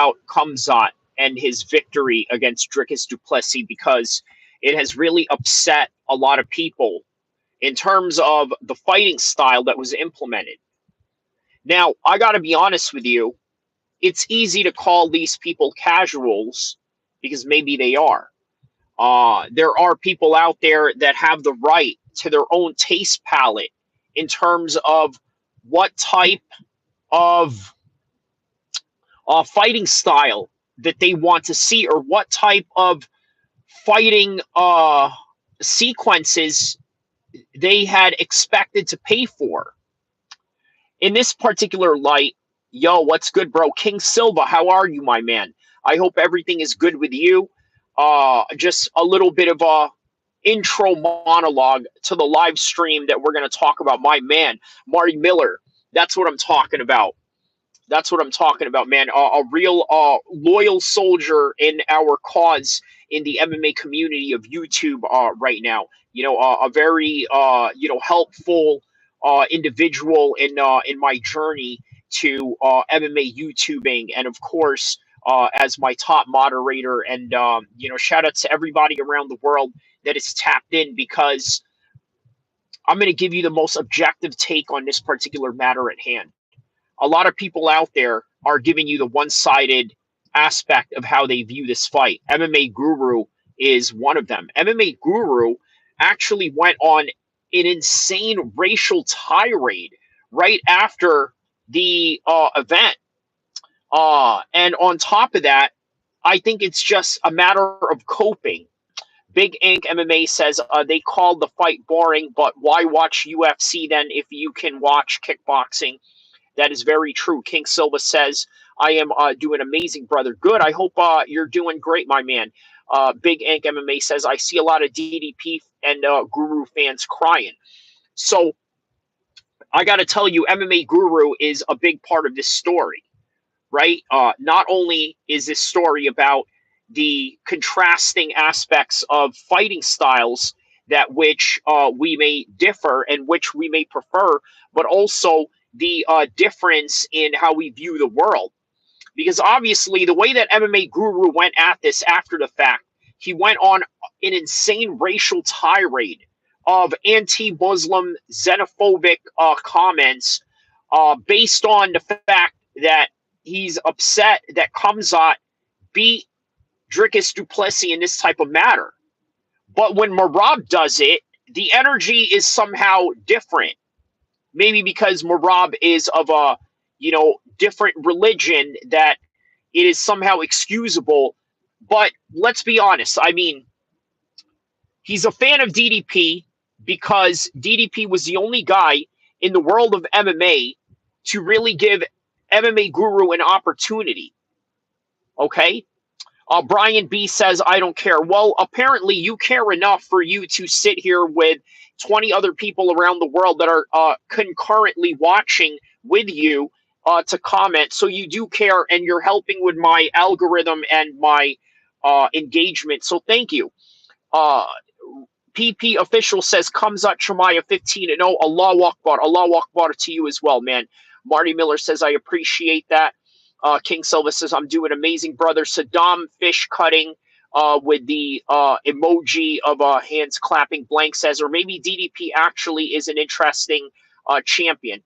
about Khamzat and his victory against Dricuss du Plessis because it has really upset a lot of people in terms of the fighting style that was implemented. Now, I got to be honest with you, it's easy to call these people casuals because maybe they are. There are people out there that have the right to their own taste palette in terms of what type of fighting style that they want to see or what type of fighting sequences they had expected to pay for. In this particular light, yo, what's good, bro? King Silva, how are you, my man? I hope everything is good with you. Just a little bit of a intro monologue to the live stream that we're going to talk about. My man, Marty Miller. That's what I'm talking about. That's what I'm talking about, man. A real loyal soldier in our cause in the MMA community of YouTube right now. You know, a very helpful individual in my journey to MMA YouTubing, and of course, as my top moderator. And shout out to everybody around the world that is tapped in, because I'm going to give you the most objective take on this particular matter at hand. A lot of people out there are giving you the one-sided aspect of how they view this fight. MMA Guru is one of them. MMA Guru actually went on an insane racial tirade right after the event. And on top of that, I think it's just a matter of coping. Big Ink MMA says they called the fight boring, but why watch UFC then if you can watch kickboxing? That is very true. King Silva says, I am doing amazing, brother. Good. I hope you're doing great, my man. Big Ink MMA says, I see a lot of DDP and Guru fans crying. So I got to tell you, MMA Guru is a big part of this story, right? Not only is this story about the contrasting aspects of fighting styles that which we may differ and which we may prefer, but also the difference in how we view the world. Because obviously the way that MMA Guru went at this after the fact, he went on an insane racial tirade of anti-Muslim xenophobic comments based on the fact that he's upset that Khamzat beat Dricuss du Plessis in this type of matter. But when Marab does it, the energy is somehow different. Maybe because Marab is of a, different religion, that it is somehow excusable. But let's be honest. I mean, he's a fan of DDP because DDP was the only guy in the world of MMA to really give MMA Guru an opportunity. Okay? Brian B says, I don't care. Well, apparently you care enough for you to sit here with 20 other people around the world that are concurrently watching with you to comment. So you do care, and you're helping with my algorithm and my engagement. So thank you. PP Official says, Khamzat Shamaya 15-0. Allahu Akbar. Allahu Akbar to you as well, man. Marty Miller says, I appreciate that. King Silva says, I'm doing amazing, brother. Saddam Fish Cutting with the emoji of hands clapping blank says, or maybe DDP actually is an interesting champion.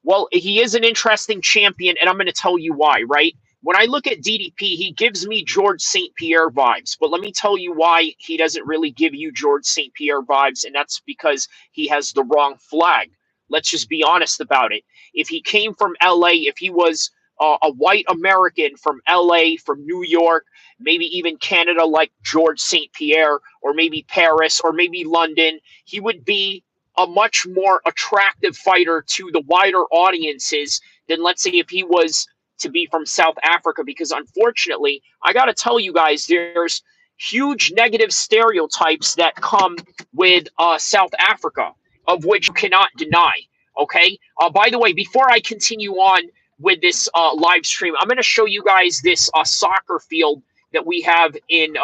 Well, he is an interesting champion, and I'm going to tell you why, right? When I look at DDP, he gives me George St. Pierre vibes. But let me tell you why he doesn't really give you George St. Pierre vibes, and that's because he has the wrong flag. Let's just be honest about it. If he came from LA, if he was a white American from LA, from New York, maybe even Canada like George St. Pierre, or maybe Paris, or maybe London, he would be a much more attractive fighter to the wider audiences than, let's say, if he was to be from South Africa. Because unfortunately, I got to tell you guys, there's huge negative stereotypes that come with South Africa, of which you cannot deny. Okay. By the way, before I continue on with this live stream, I'm going to show you guys this soccer field that we have in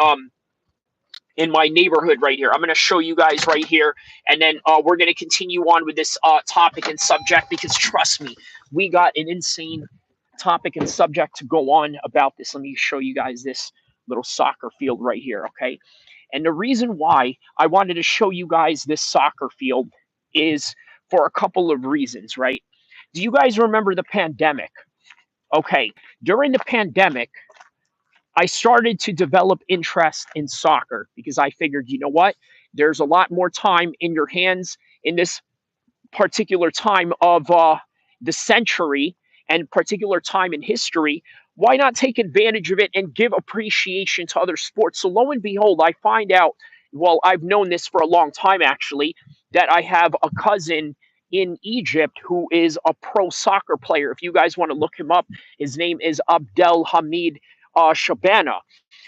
my neighborhood right here. I'm going to show you guys right here, and then we're going to continue on with this topic and subject, because trust me, we got an insane topic and subject to go on about this. Let me show you guys this little soccer field right here, okay? And the reason why I wanted to show you guys this soccer field is for a couple of reasons, right? Do you guys remember the pandemic? Okay, during the pandemic, I started to develop interest in soccer because I figured, you know what? There's a lot more time in your hands in this particular time of the century and particular time in history. Why not take advantage of it and give appreciation to other sports? So lo and behold, I find out, well, I've known this for a long time actually, that I have a cousin in Egypt who is a pro soccer player. If you guys want to look him up, his name is Abdel Hamid Shabana.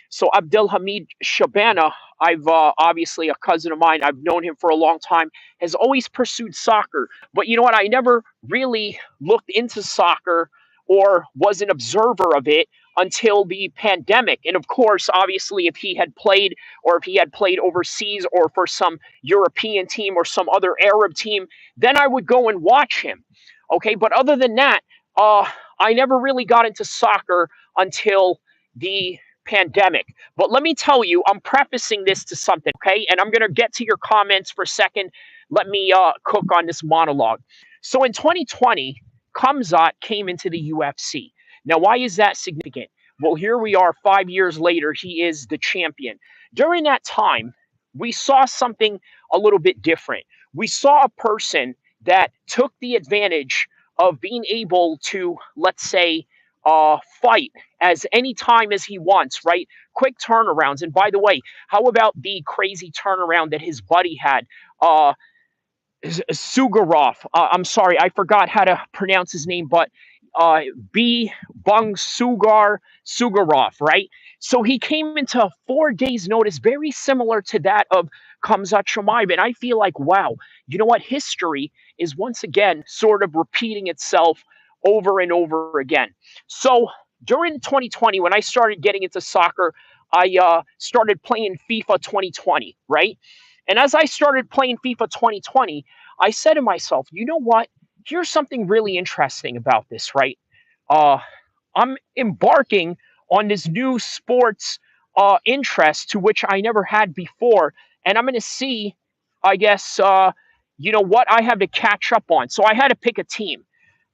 So Abdelhamid Shabana, I've obviously a cousin of mine. I've known him for a long time. Has always pursued soccer, but you know what? I never really looked into soccer or was an observer of it until the pandemic. And of course, obviously, if he had played or if he had played overseas or for some European team or some other Arab team, then I would go and watch him. Okay, but other than that, I never really got into soccer until the pandemic. But let me tell you, I'm prefacing this to something, okay? And I'm going to get to your comments for a second. Let me cook on this monologue. So in 2020, Khamzat came into the UFC. Now, why is that significant? Well, here we are 5 years later. He is the champion. During that time, we saw something a little bit different. We saw a person that took the advantage of being able to, let's say, fight as any time as he wants, right? Quick turnarounds. And by the way, how about the crazy turnaround that his buddy had? Sugarov. I'm sorry, I forgot how to pronounce his name, but B. Bung Sugarov, right? So he came into 4 days' notice, very similar to that of Khamzat Chimaev. And I feel like, wow, you know what? History is once again sort of repeating itself over and over again. So during 2020, when I started getting into soccer, I started playing FIFA 2020, right? And as I started playing FIFA 2020, I said to myself, you know what? Here's something really interesting about this, right? Uh, I'm embarking on this new sports interest to which I never had before. And I'm going to see, I guess, what I have to catch up on. So I had to pick a team.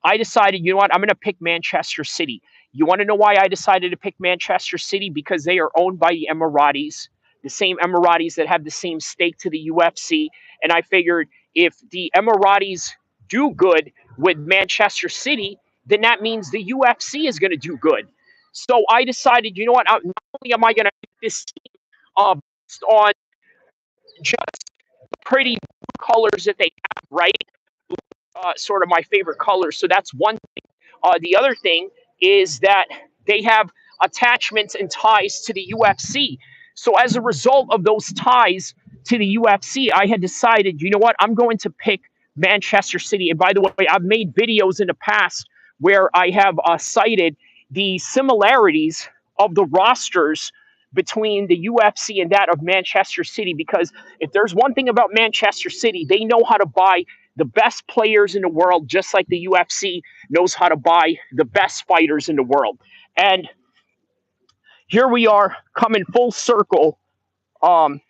I decided, you know what? I'm going to pick Manchester City. You want to know why I decided to pick Manchester City? Because they are owned by the Emiratis, the same Emiratis that have the same stake to the UFC. And I figured if the Emiratis do good with Manchester City, then that means the UFC is going to do good. So I decided, you know what? Not only am I going to pick this team based on just pretty colors that they have, right? Sort of my favorite colors. So that's one thing. The other thing is that they have attachments and ties to the UFC. So as a result of those ties to the UFC, I had decided, you know what, I'm going to pick Manchester City. And by the way, I've made videos in the past where I have cited the similarities of the rosters between the UFC and that of Manchester City. Because if there's one thing about Manchester City, they know how to buy the best players in the world, just like the UFC knows how to buy the best fighters in the world. And here we are coming full circle. What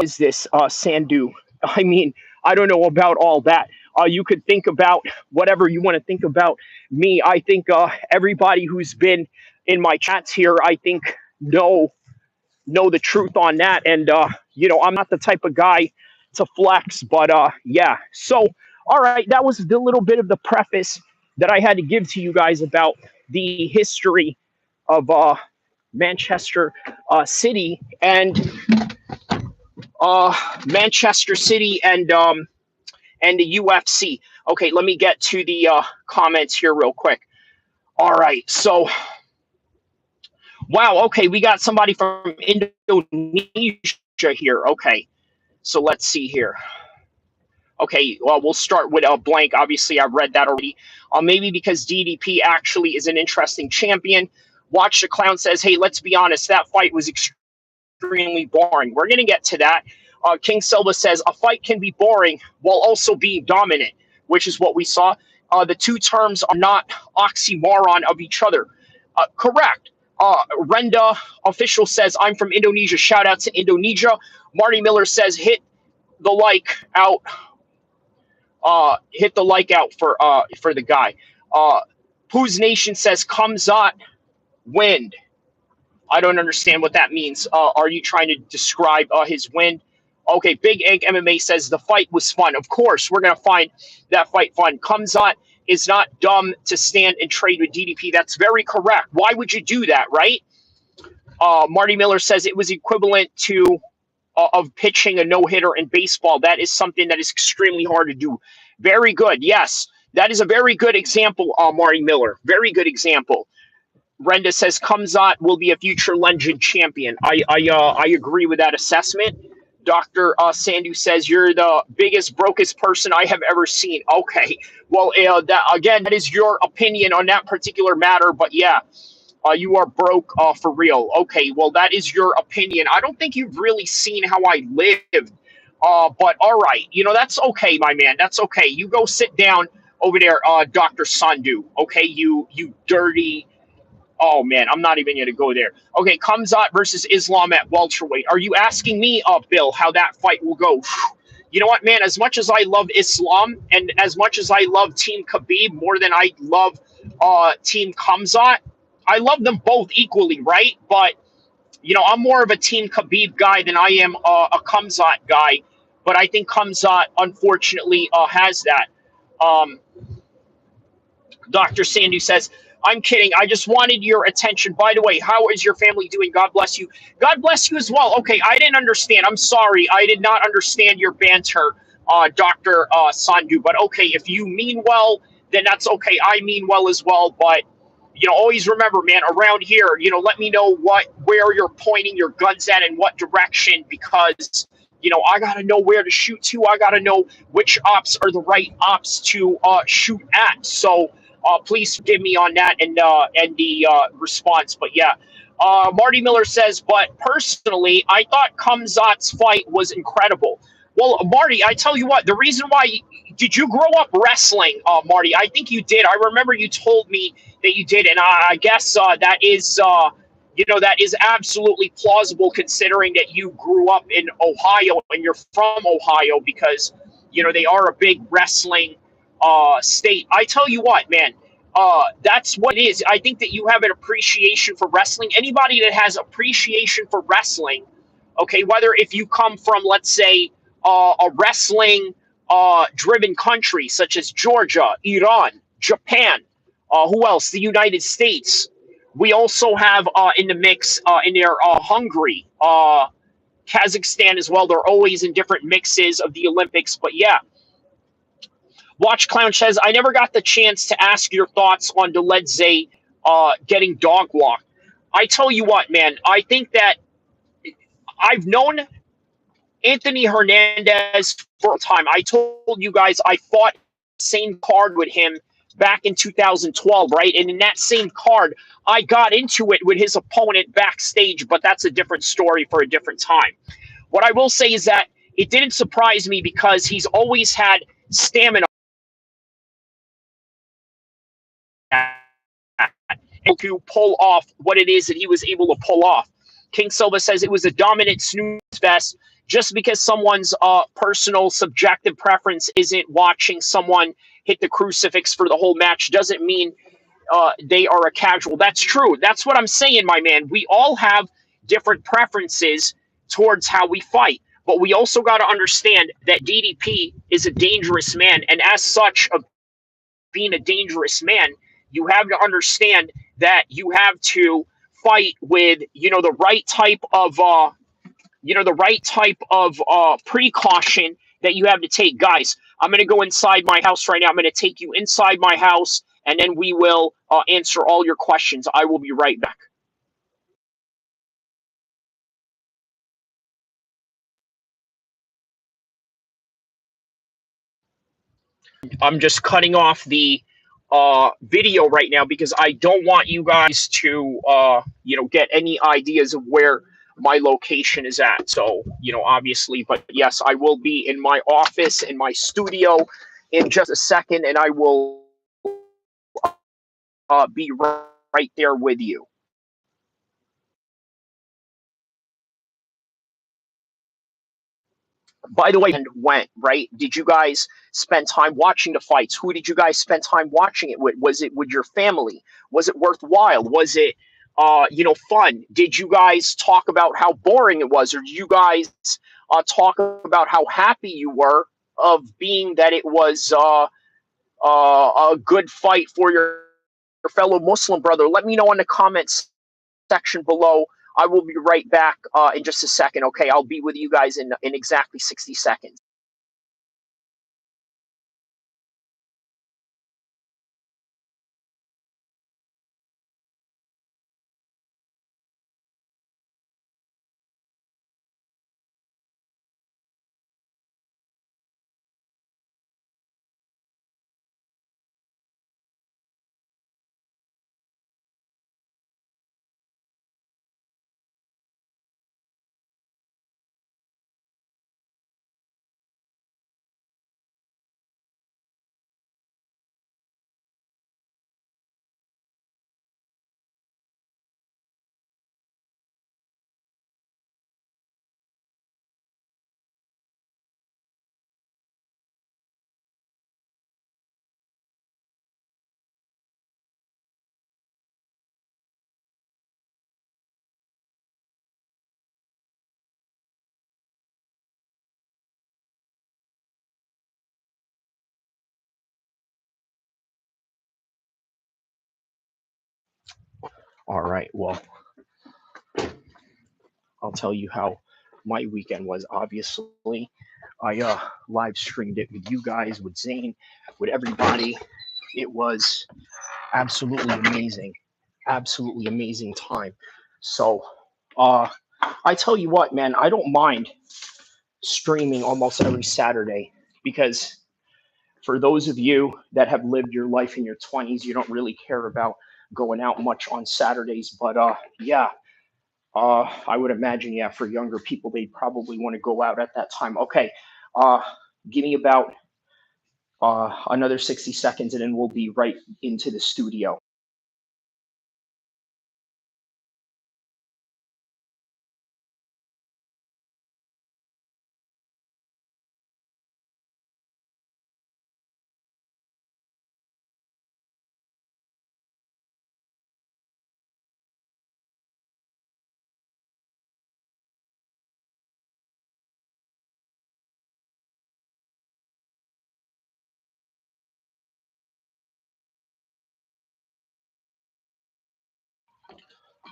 is this? Sandu. I mean, I don't know about all that. You could think about whatever you want to think about me. I think everybody who's been in my chats here, I think know the truth on that. And I'm not the type of guy to flex, but yeah. So, all right, that was the little bit of the preface that I had to give to you guys about the history of Manchester City and Manchester City and the UFC. Okay, let me get to the comments here real quick. All right, so wow, okay, we got somebody from Indonesia here. Okay, so let's see here. Okay, well, we'll start with a blank. Obviously, I've read that already. Maybe because DDP actually is an interesting champion. Watch the Clown says, hey, let's be honest, that fight was extremely boring. We're going to get to that. King Silva says, a fight can be boring while also being dominant, which is what we saw. the two terms are not oxymoron of each other. Correct. Renda official says, I'm from Indonesia. Shout out to Indonesia. Marty Miller says, the like out. Hit the like out for the guy. Pooh's Nation says, Khamzat wind. I don't understand what that means. Are you trying to describe his win? Okay, Big Egg MMA says the fight was fun. Of course, we're going to find that fight fun. Khamzat is not dumb to stand and trade with DDP. That's very correct. Why would you do that, right? Marty Miller says it was equivalent to of pitching a no-hitter in baseball. That is something that is extremely hard to do. Very good. Yes, that is a very good example, Marty Miller. Very good example. Renda says Khamzat will be a future legend champion. I agree with that assessment. Dr. Sandu says you're the biggest, brokest person I have ever seen. Okay, well, that is your opinion on that particular matter. But yeah, you are broke for real. Okay, well, that is your opinion. I don't think you've really seen how I lived. But all right, that's okay, my man. That's okay. You go sit down over there, Dr. Sandu. Okay, you dirty. Oh, man, I'm not even going to go there. Okay, Khamzat versus Islam at welterweight. Are you asking me, Bill, how that fight will go? You know what, man? As much as I love Islam and as much as I love Team Khabib more than I love Team Khamzat, I love them both equally, right? But, I'm more of a Team Khabib guy than I am a Khamzat guy. But I think Khamzat, unfortunately, has that. Dr. Sandu says, I'm kidding. I just wanted your attention. By the way, how is your family doing? God bless you. God bless you as well. Okay, I didn't understand. I'm sorry. I did not understand your banter, Dr. Sandu. But okay, if you mean well, then that's okay. I mean well as well. But, always remember, man, around here, let me know where you're pointing your guns at and what direction, because, I got to know where to shoot to. I got to know which ops are the right ops to shoot at. So, please forgive me on that and the response. But yeah, Marty Miller says, but personally, I thought Khamzat's fight was incredible. Well, Marty, I tell you what, the reason why, did you grow up wrestling, Marty? I think you did. I remember you told me that you did. And I guess that is, that is absolutely plausible considering that you grew up in Ohio and you're from Ohio because, they are a big wrestling state. I tell you what, man, that's what it is. I think that you have an appreciation for wrestling. Anybody that has appreciation for wrestling, okay, whether if you come from, let's say, a wrestling driven country such as Georgia, Iran, Japan, who else? The United States. We also have in the mix in there Hungary, Kazakhstan as well. They're always in different mixes of the Olympics. But yeah, Watch Clown says, I never got the chance to ask your thoughts on Deledze getting dog walked. I tell you what, man, I think that I've known Anthony Hernandez for a time. I told you guys I fought the same card with him back in 2012, right? And in that same card, I got into it with his opponent backstage, but that's a different story for a different time. What I will say is that it didn't surprise me because he's always had stamina to pull off what it is that he was able to pull off. King Silva says it was a dominant snooze fest. Just because someone's personal subjective preference isn't watching someone hit the crucifix for the whole match doesn't mean they are a casual. That's true. That's what I'm saying, my man. We all have different preferences towards how we fight. But we also got to understand that DDP is a dangerous man. And as such, being a dangerous man, you have to understand that you have to fight with, the right type of precaution that you have to take. Guys, I'm going to go inside my house right now. I'm going to take you inside my house, and then we will answer all your questions. I will be right back. I'm just cutting off the video right now because I don't want you guys to, get any ideas of where my location is at. So, obviously, but yes, I will be in my office, in my studio in just a second, and I will be right there with you. By the way, and went right. Did you guys spend time watching the fights? Who did you guys spend time watching it with? Was it with your family? Was it worthwhile? Was it fun? Did you guys talk about how boring it was, or did you guys talk about how happy you were of being that it was a good fight for your fellow Muslim brother? Let me know in the comments section below. I will be right back in just a second. Okay, I'll be with you guys in exactly 60 seconds. All right. Well, I'll tell you how my weekend was. Obviously, I live streamed it with you guys, with Zane, with everybody. It was absolutely amazing, absolutely amazing time. So, uh, I tell you what, man, I don't mind streaming almost every Saturday because for those of you that have lived your life in your 20s, you don't really care about going out much on Saturdays. But yeah, I would imagine, yeah, for younger people, they probably want to go out at that time. Okay, uh, give me about another 60 seconds and then we'll be right into the studio.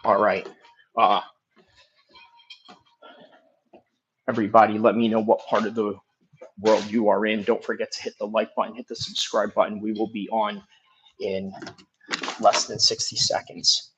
All right. Uh, Everybody, let me know what part of the world you are in. Don't forget to hit the like button, hit the subscribe button. We will be on in less than 60 seconds.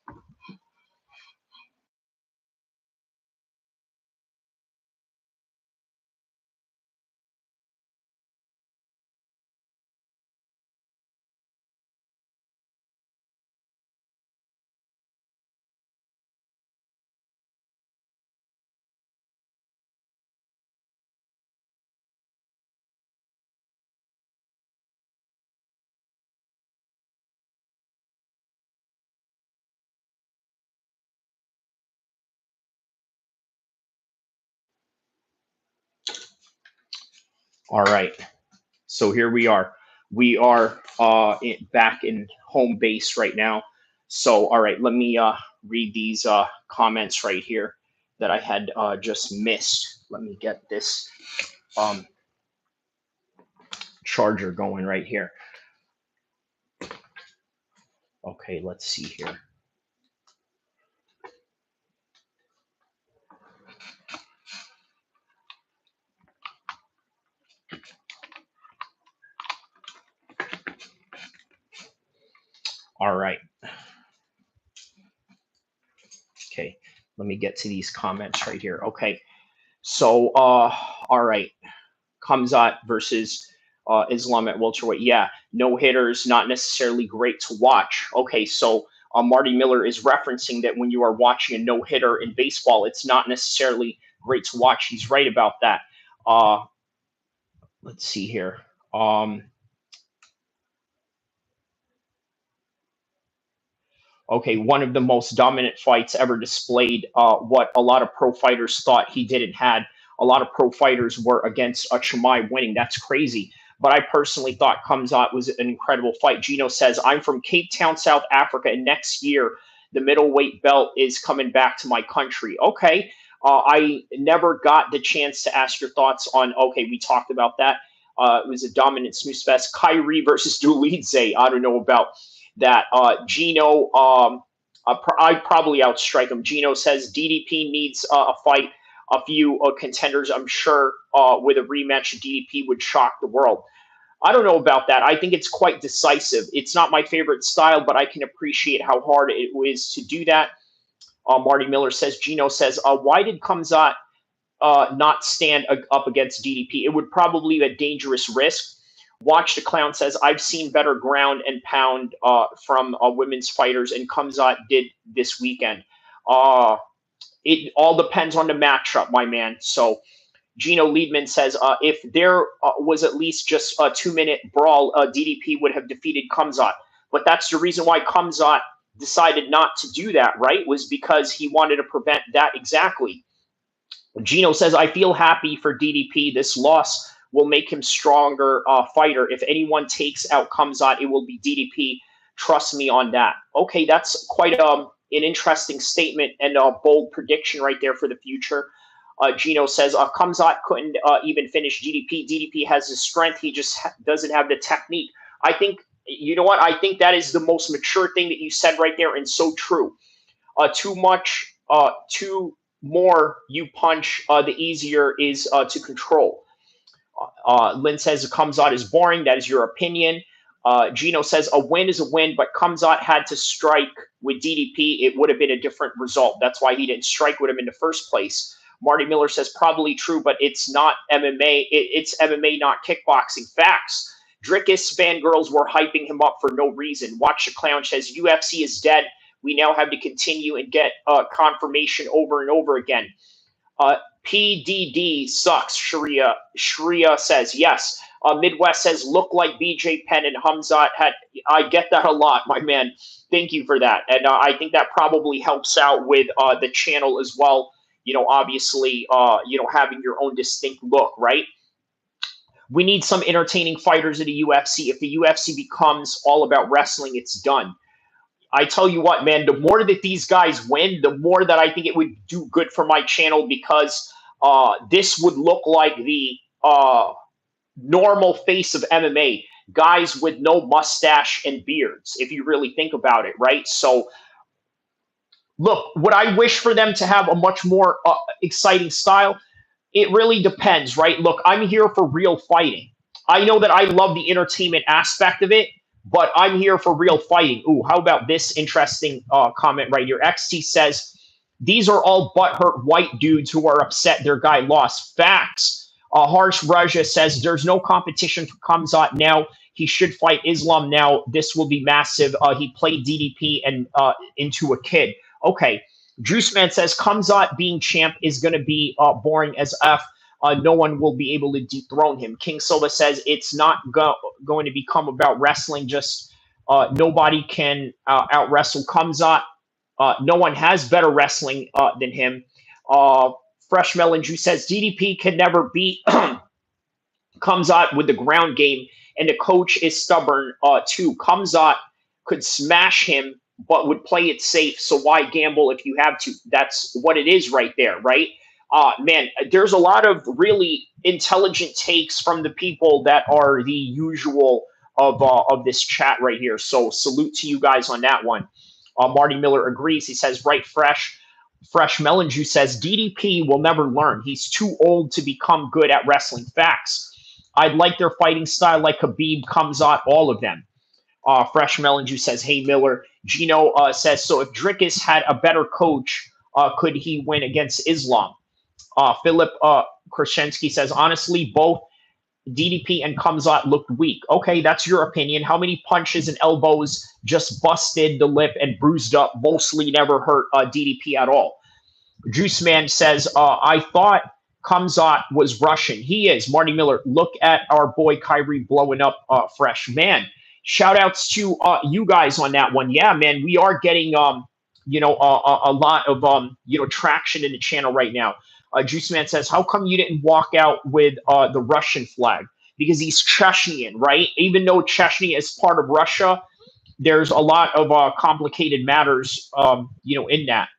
All right. So here we are. We are back in home base right now. So, all right, let me read these comments right here that I had just missed. Let me get this um, charger going right here. Okay, let's see here. All right. Okay, let me get to these comments right here. Okay, so all right, Khamzat versus Islam at welterweight. Yeah, no hitters, not necessarily great to watch. Okay, so Marty Miller is referencing that when you are watching a no hitter in baseball, it's not necessarily great to watch. He's right about that. Uh, let's see here. Um, Okay, one of the most dominant fights ever displayed. What a lot of pro fighters thought he didn't had. A lot of pro fighters were against Chimay winning. That's crazy. But I personally thought Khamzat was an incredible fight. Gino says, I'm from Cape Town, South Africa, and next year the middleweight belt is coming back to my country. Okay. I never got the chance to ask your thoughts on, okay, we talked about that. It was a dominant smooth fest. Kyrie versus Dulidze. I don't know about that. Gino, I'd probably outstrike him. Gino says DDP needs a fight. A few contenders, I'm sure, with a rematch, DDP would shock the world. I don't know about that. I think it's quite decisive. It's not my favorite style, but I can appreciate how hard it is to do that. Marty Miller says, Gino says, why did Khamzat not stand up against DDP? It would probably be a dangerous risk. Watch the Clown says, I've seen better ground and pound from women's fighters, and Khamzat did this weekend. It all depends on the matchup, my man. So Gino Liedman says, if there was at least just a 2-minute brawl, DDP would have defeated Khamzat. But that's the reason why Khamzat decided not to do that, right? Was because he wanted to prevent that exactly. Gino says, I feel happy for DDP. This loss will make him stronger fighter. If anyone takes out Khamzat, it will be DDP. Trust me on that. Okay, that's quite an interesting statement and a bold prediction right there for the future. Gino says, Khamzat couldn't even finish DDP. DDP has the strength. He just doesn't have the technique. I think, you know what? I think that is the most mature thing that you said right there, and so true. Too much, too more you punch, the easier is to control. Lynn says Khamzat is boring. That is your opinion. Gino says a win is a win, but Khamzat had to strike with DDP. It would have been a different result. That's why he didn't strike with him in the first place. Marty Miller says probably true, but it's not MMA. It's MMA, not kickboxing. Facts. Dricuss fangirls were hyping him up for no reason. Watch the Clown says UFC is dead. We now have to continue and get confirmation over and over again. PDD sucks. Sharia says yes. Midwest says look like BJ Penn and Khamzat had. I get that a lot, my man. Thank you for that, and I think that probably helps out with the channel as well. You know, obviously, having your own distinct look, right? We need some entertaining fighters in the UFC. If the UFC becomes all about wrestling, it's done. I tell you what, man, the more that these guys win, the more that I think it would do good for my channel, because this would look like the normal face of MMA, guys with no mustache and beards, if you really think about it, right? So, look, would I wish for them to have a much more exciting style? It really depends, right? Look, I'm here for real fighting. I know that I love the entertainment aspect of it, but I'm here for real fighting. Ooh, how about this interesting comment right here? XT says, these are all butthurt white dudes who are upset their guy lost. Facts. Harsh Raja says, there's no competition for Khamzat now. He should fight Islam now. This will be massive. He played DDP and into a kid. Okay. Juice Man says, Khamzat being champ is going to be boring as F. No one will be able to dethrone him. King Silva says it's not going to become about wrestling. Just nobody can out wrestle Khamzat. No one has better wrestling than him. Fresh Melon Juice says DDP can never beat Khamzat with the ground game, and the coach is stubborn too. Khamzat could smash him, but would play it safe. So why gamble if you have to? That's what it is right there, right? Man, there's a lot of really intelligent takes from the people that are the usual of this chat right here. So salute to you guys on that one. Marty Miller agrees. He says, right, Fresh Melon Juice says, DDP will never learn. He's too old to become good at wrestling. Facts. I'd like their fighting style like Khabib, Khamzat, all of them. Fresh Melon Juice says, hey, Miller. Gino says, so if Dricuss had a better coach, could he win against Islam? Philip Krashensky says, honestly, both DDP and Khamzat looked weak. Okay, that's your opinion. How many punches and elbows just busted the lip and bruised up? Mostly never hurt DDP at all. Juice Man says, I thought Khamzat was Russian. He is. Marty Miller, look at our boy Kyrie blowing up Fresh. Man, Shout outs to you guys on that one. Yeah, man, we are getting a lot of traction in the channel right now. Juice Man says, "How come you didn't walk out with the Russian flag? Because he's Chechnyan, right? Even though Chechnya is part of Russia, there's a lot of complicated matters, in that."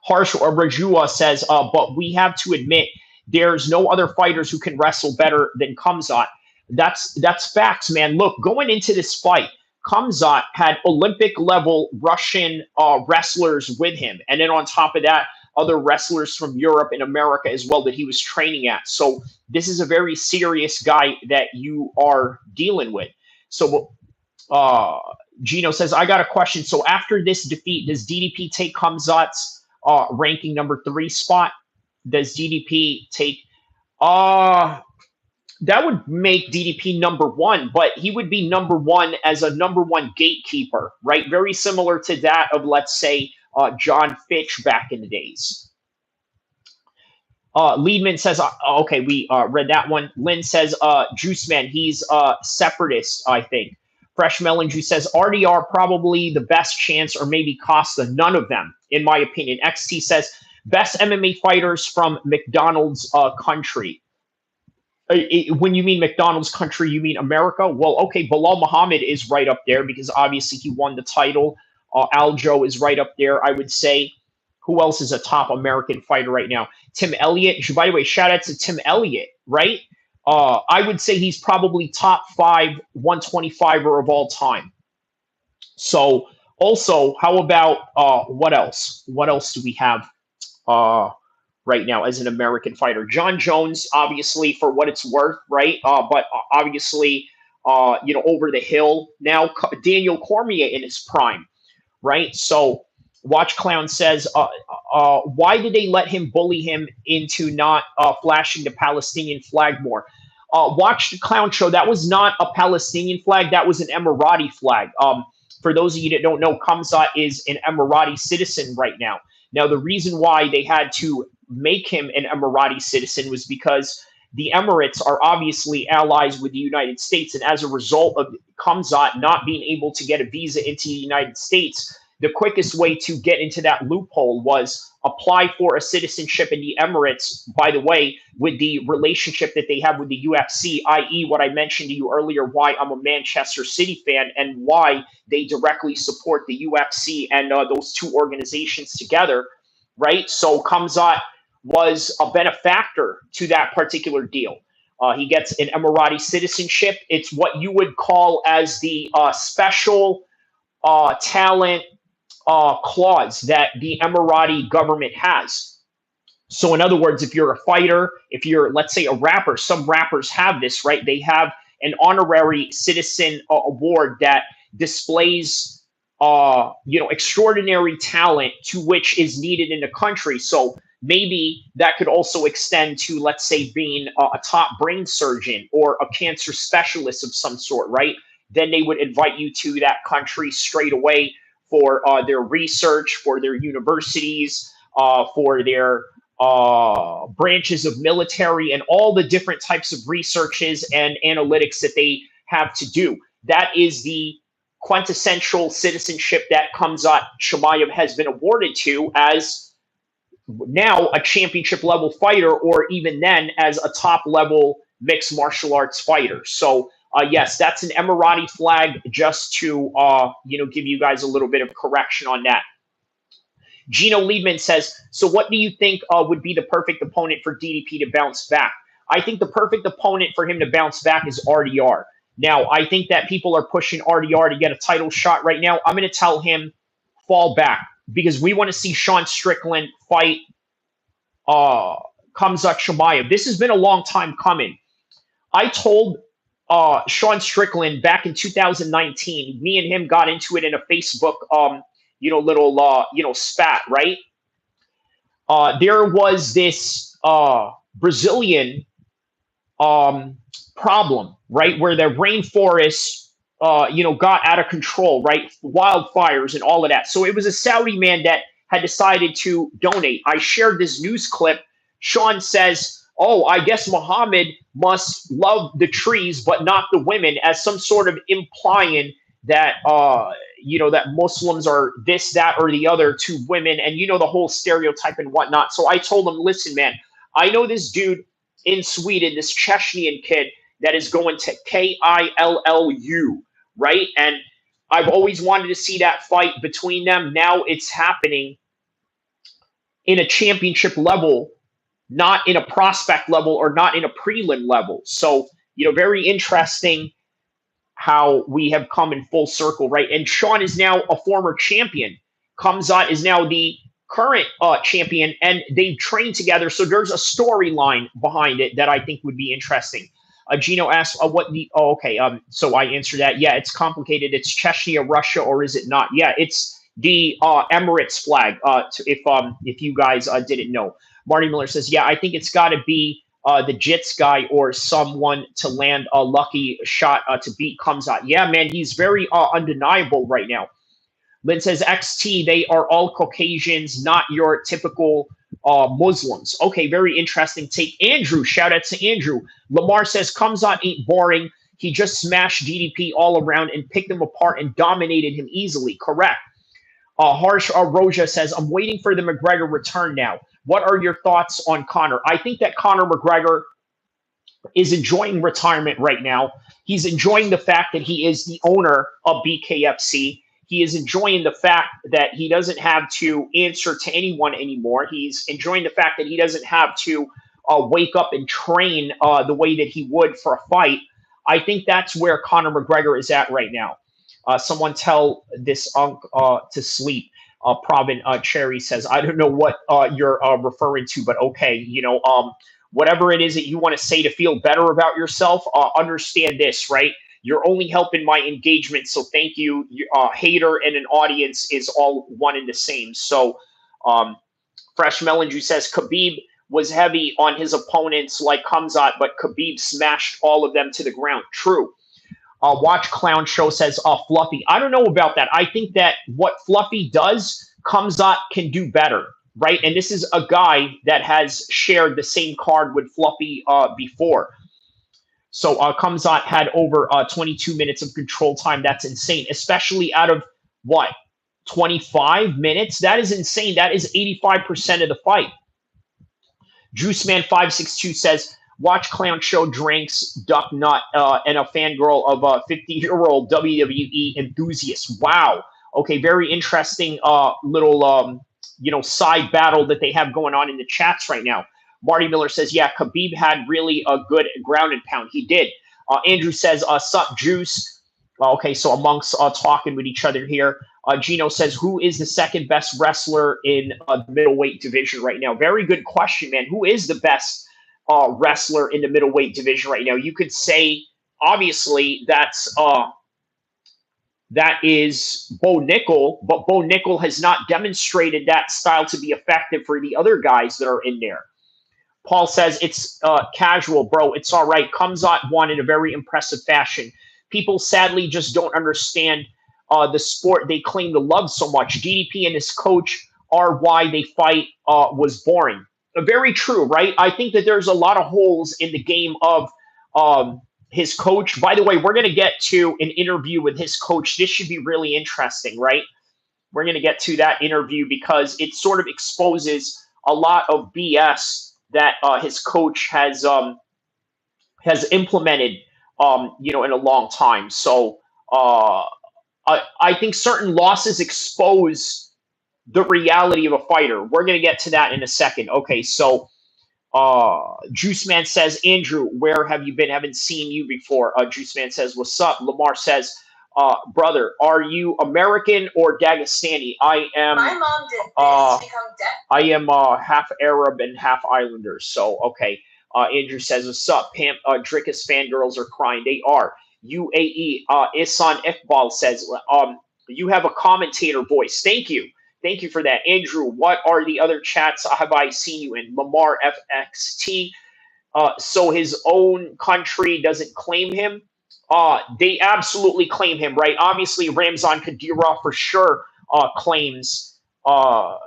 Harsh or Rajua says, "But we have to admit there's no other fighters who can wrestle better than Khamzat." That's facts, man. Look, going into this fight, Khamzat had Olympic level Russian wrestlers with him, and then on top of that, other wrestlers from Europe and America as well that he was training at. So this is a very serious guy that you are dealing with. So uh, Gino says, "I got a question. So after this defeat, does DDP take Khamzat's ranking number 3 spot? Does DDP take? Uh, that would make DDP number 1, but he would be number 1 as a number 1 gatekeeper, right? Very similar to that of, let's say, John Fitch back in the days." Liedman says, okay, we read that one. Lynn says, Juice Man, he's separatist, I think. Fresh Melon Juice says, RDR probably the best chance, or maybe Costa. None of them, in my opinion. XT says, best MMA fighters from McDonald's country. When you mean McDonald's country, you mean America? Well, okay, Bilal Muhammad is right up there because obviously he won the title. Aljo is right up there, I would say. Who else is a top American fighter right now? Tim Elliott. By the way, shout out to Tim Elliott, right? I would say he's probably top 5 125er of all time. So, also, how about what else? What else do we have right now as an American fighter? John Jones, obviously, for what it's worth, right? But obviously, over the hill now. Daniel Cormier in his prime, right? So, Watch Clown says, why did they let him bully him into not flashing the Palestinian flag more? Watch the Clown Show. That was not a Palestinian flag. That was an Emirati flag. For those of you that don't know, Khamzat is an Emirati citizen right now. Now, the reason why they had to make him an Emirati citizen was because the Emirates are obviously allies with the United States. And as a result of Khamzat not being able to get a visa into the United States, the quickest way to get into that loophole was apply for a citizenship in the Emirates, by the way, with the relationship that they have with the UFC, i.e. what I mentioned to you earlier, why I'm a Manchester City fan and why they directly support the UFC and those two organizations together, right? So Khamzat was a benefactor to that particular deal. He gets an Emirati citizenship. It's what you would call as the special talent clause that the Emirati government has. So, in other words, if you're a fighter, if you're, let's say, a rapper, some rappers have this, right? They have an honorary citizen award that displays, extraordinary talent to which is needed in the country. So maybe that could also extend to, let's say, being a top brain surgeon or a cancer specialist of some sort, right? Then they would invite you to that country straight away for their research, for their universities, for their branches of military, and all the different types of researches and analytics that they have to do. That is the quintessential citizenship that Khamzat Chimaev has been awarded to as now a championship level fighter, or even then as a top level mixed martial arts fighter. So yes, that's an Emirati flag, just to give you guys a little bit of correction on that. Gino Liebman says, so what do you think would be the perfect opponent for DDP to bounce back? I think the perfect opponent for him to bounce back is RDR. Now, I think that people are pushing RDR to get a title shot right now. I'm going to tell him fall back because we want to see Sean Strickland fight Khamzat Chimaev. This has been a long time coming. I told Sean Strickland back in 2019, me and him got into it in a Facebook, little spat, right? There was this Brazilian problem, right, where the rainforest, got out of control, right? Wildfires and all of that. So it was a Saudi man that had decided to donate. I shared this news clip. Sean says, Oh, I guess Muhammad must love the trees but not the women, as some sort of implying that that Muslims are this, that, or the other to women, and the whole stereotype and whatnot. So I told him, listen, man, I know this dude in Sweden, this Chechnyan kid that is going to KILLU, right? And I've always wanted to see that fight between them. Now it's happening in a championship level, not in a prospect level or not in a prelim level. So, very interesting how we have come in full circle, right? And Sean is now a former champion. Khamzat is now the current champion, and they train together. So there's a storyline behind it that I think would be interesting. Gino asked, "What the?" Oh, okay. So I answered that. Yeah, it's complicated. It's Chechnya, Russia, or is it not? Yeah, it's the Emirates flag. If you guys didn't know, Marty Miller says, "Yeah, I think it's got to be the Jits guy or someone to land a lucky shot to beat Khamzat." Yeah, man, he's very undeniable right now. Lynn says, XT, they are all Caucasians, not your typical Muslims. Okay, very interesting take. Andrew, shout out to Andrew. Lamar says, Khamzat ain't boring. He just smashed DDP all around and picked him apart and dominated him easily. Correct. Harsh Roja says, I'm waiting for the McGregor return now. What are your thoughts on Conor? I think that Conor McGregor is enjoying retirement right now. He's enjoying the fact that he is the owner of BKFC. He is enjoying the fact that he doesn't have to answer to anyone anymore. He's enjoying the fact that he doesn't have to wake up and train the way that he would for a fight. I think that's where Conor McGregor is at right now. Someone tell this unk to sleep. Provin Cherry says, I don't know what you're referring to, but okay, whatever it is that you want to say to feel better about yourself, understand this, right? You're only helping my engagement, so thank you. Hater and an audience is all one and the same. So, Fresh Melon Juice says, Khabib was heavy on his opponents like Khamzat, but Khabib smashed all of them to the ground. True. Watch Clown Show says, Fluffy. I don't know about that. I think that what Fluffy does, Khamzat can do better, right? And this is a guy that has shared the same card with Fluffy before. So Khamzat had over 22 minutes of control time. That's insane, especially out of what, 25 minutes? That is insane. That is 85% of the fight. Juiceman562 says, watch Clown Show drinks Duck Nut and a fangirl of a 50-year-old WWE enthusiast. Wow. Okay, very interesting little side battle that they have going on in the chats right now. Marty Miller says, yeah, Khabib had really a good ground and pound. He did. Andrew says, sup, Juice. Okay, so amongst talking with each other here. Gino says, who is the second best wrestler in the middleweight division right now? Very good question, man. Who is the best wrestler in the middleweight division right now? You could say, obviously, that is Bo Nickel, but Bo Nickel has not demonstrated that style to be effective for the other guys that are in there. Paul says, it's casual, bro. It's all right. Khamzat won in a very impressive fashion. People sadly just don't understand the sport they claim to love so much. DDP and his coach are why they fight was boring. Very true, right? I think that there's a lot of holes in the game of his coach. By the way, we're going to get to an interview with his coach. This should be really interesting, right? We're going to get to that interview because it sort of exposes a lot of BS that his coach has implemented, in a long time. So I think certain losses expose the reality of a fighter. We're going to get to that in a second. Okay, so Juice Man says, Andrew, where have you been? Haven't seen you before. Juice Man says, what's up? Lamar says, brother, are you American or Dagestani? I am. My mom did this become deaf. I am half Arab and half Islander. So okay. Andrew says, what's up? Pam, Dricuss fangirls are crying. They are. UAE. Isan Iqbal says, you have a commentator voice. Thank you. Thank you for that. Andrew, what are the other chats have I seen you in? Lamar FXT. So his own country doesn't claim him. They absolutely claim him, right? Obviously, Ramzan Kadyrov for sure claims, Khamzat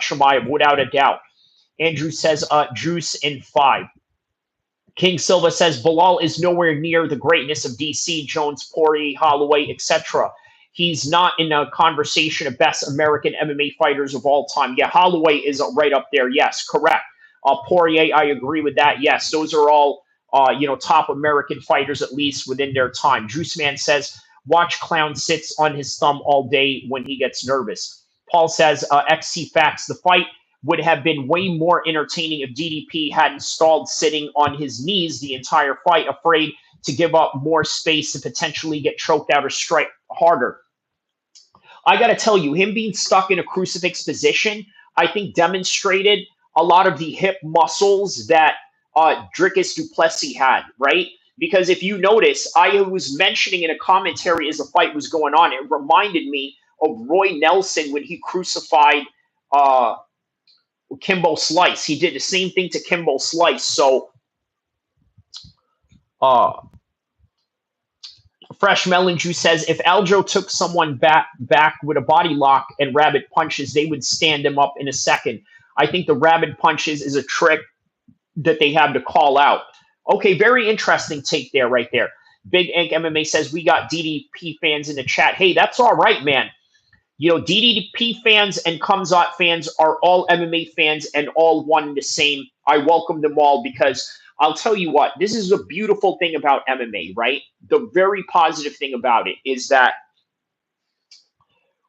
Chimaev without a doubt. Andrew says, Juice in 5. King Silva says Bilal is nowhere near the greatness of DC, Jones, Poirier, Holloway, etc. He's not in a conversation of best American MMA fighters of all time. Yeah, Holloway is right up there. Yes, correct. Poirier, I agree with that. Yes, those are all top American fighters at least within their time. Juice Man says watch Clown sits on his thumb all day when he gets nervous. Paul says XC Facts the fight would have been way more entertaining if DDP hadn't stalled sitting on his knees the entire fight, afraid to give up more space to potentially get choked out or strike harder. I got to tell you, him being stuck in a crucifix position, I think demonstrated a lot of the hip muscles that Dricus du Plessis had, right? Because if you notice, I was mentioning in a commentary as the fight was going on, it reminded me of Roy Nelson when he crucified Kimbo Slice. He did the same thing to Kimbo Slice. So, Fresh Melon Juice says if Aljo took someone back with a body lock and rabbit punches, they would stand him up in a second. I think the rabbit punches is a trick that they have to call out. Okay, very interesting take there, right there. Big Ink MMA says we got DDP fans in the chat. Hey, that's all right, man. You know, DDP fans and Khamzat fans are all MMA fans and all one and the same. I welcome them all because I'll tell you what, this is a beautiful thing about MMA, right? The very positive thing about it is that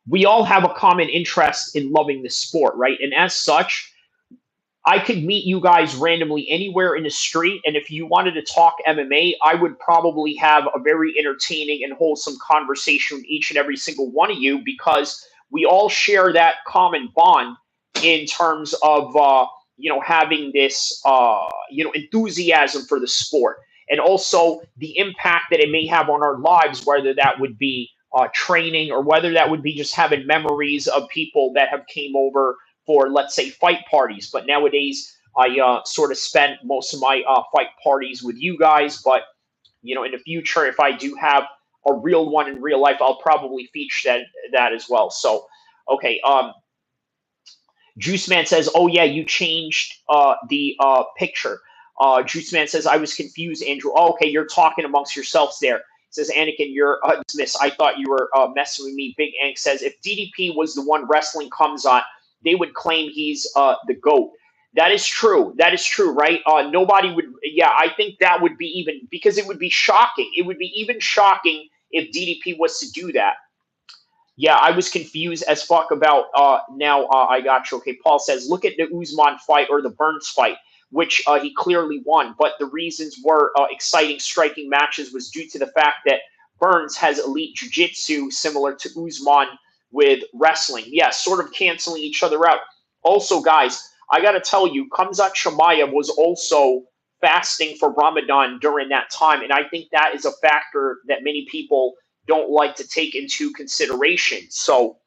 we all have a common interest in loving the sport, right? And as such, I could meet you guys randomly anywhere in the street, and if you wanted to talk MMA, I would probably have a very entertaining and wholesome conversation with each and every single one of you because we all share that common bond in terms of having this enthusiasm for the sport, and also the impact that it may have on our lives, whether that would be training or whether that would be just having memories of people that have came over for, let's say, fight parties. But nowadays, I sort of spend most of my fight parties with you guys. But, in the future, if I do have a real one in real life, I'll probably feature that as well. So, okay. Juice Man says, oh, yeah, you changed the picture. Juice Man says, I was confused, Andrew. Oh, okay, you're talking amongst yourselves there. Says Anakin, you're dismissed. I thought you were messing with me. Big Ank says, if DDP was the one wrestling Khamzat, they would claim he's the GOAT. That is true. That is true, right? Nobody would. Yeah, I think that would be even because it would be shocking. It would be even shocking if DDP was to do that. Yeah, I was confused as fuck about now. I got you. Okay, Paul says, look at the Usman fight or the Burns fight, which he clearly won. But the reasons were exciting, striking matches was due to the fact that Burns has elite jiu-jitsu similar to Usman with wrestling. Yeah, sort of canceling each other out. Also, guys, I got to tell you, Khamzat Chimaev was also fasting for Ramadan during that time. And I think that is a factor that many people don't like to take into consideration. So,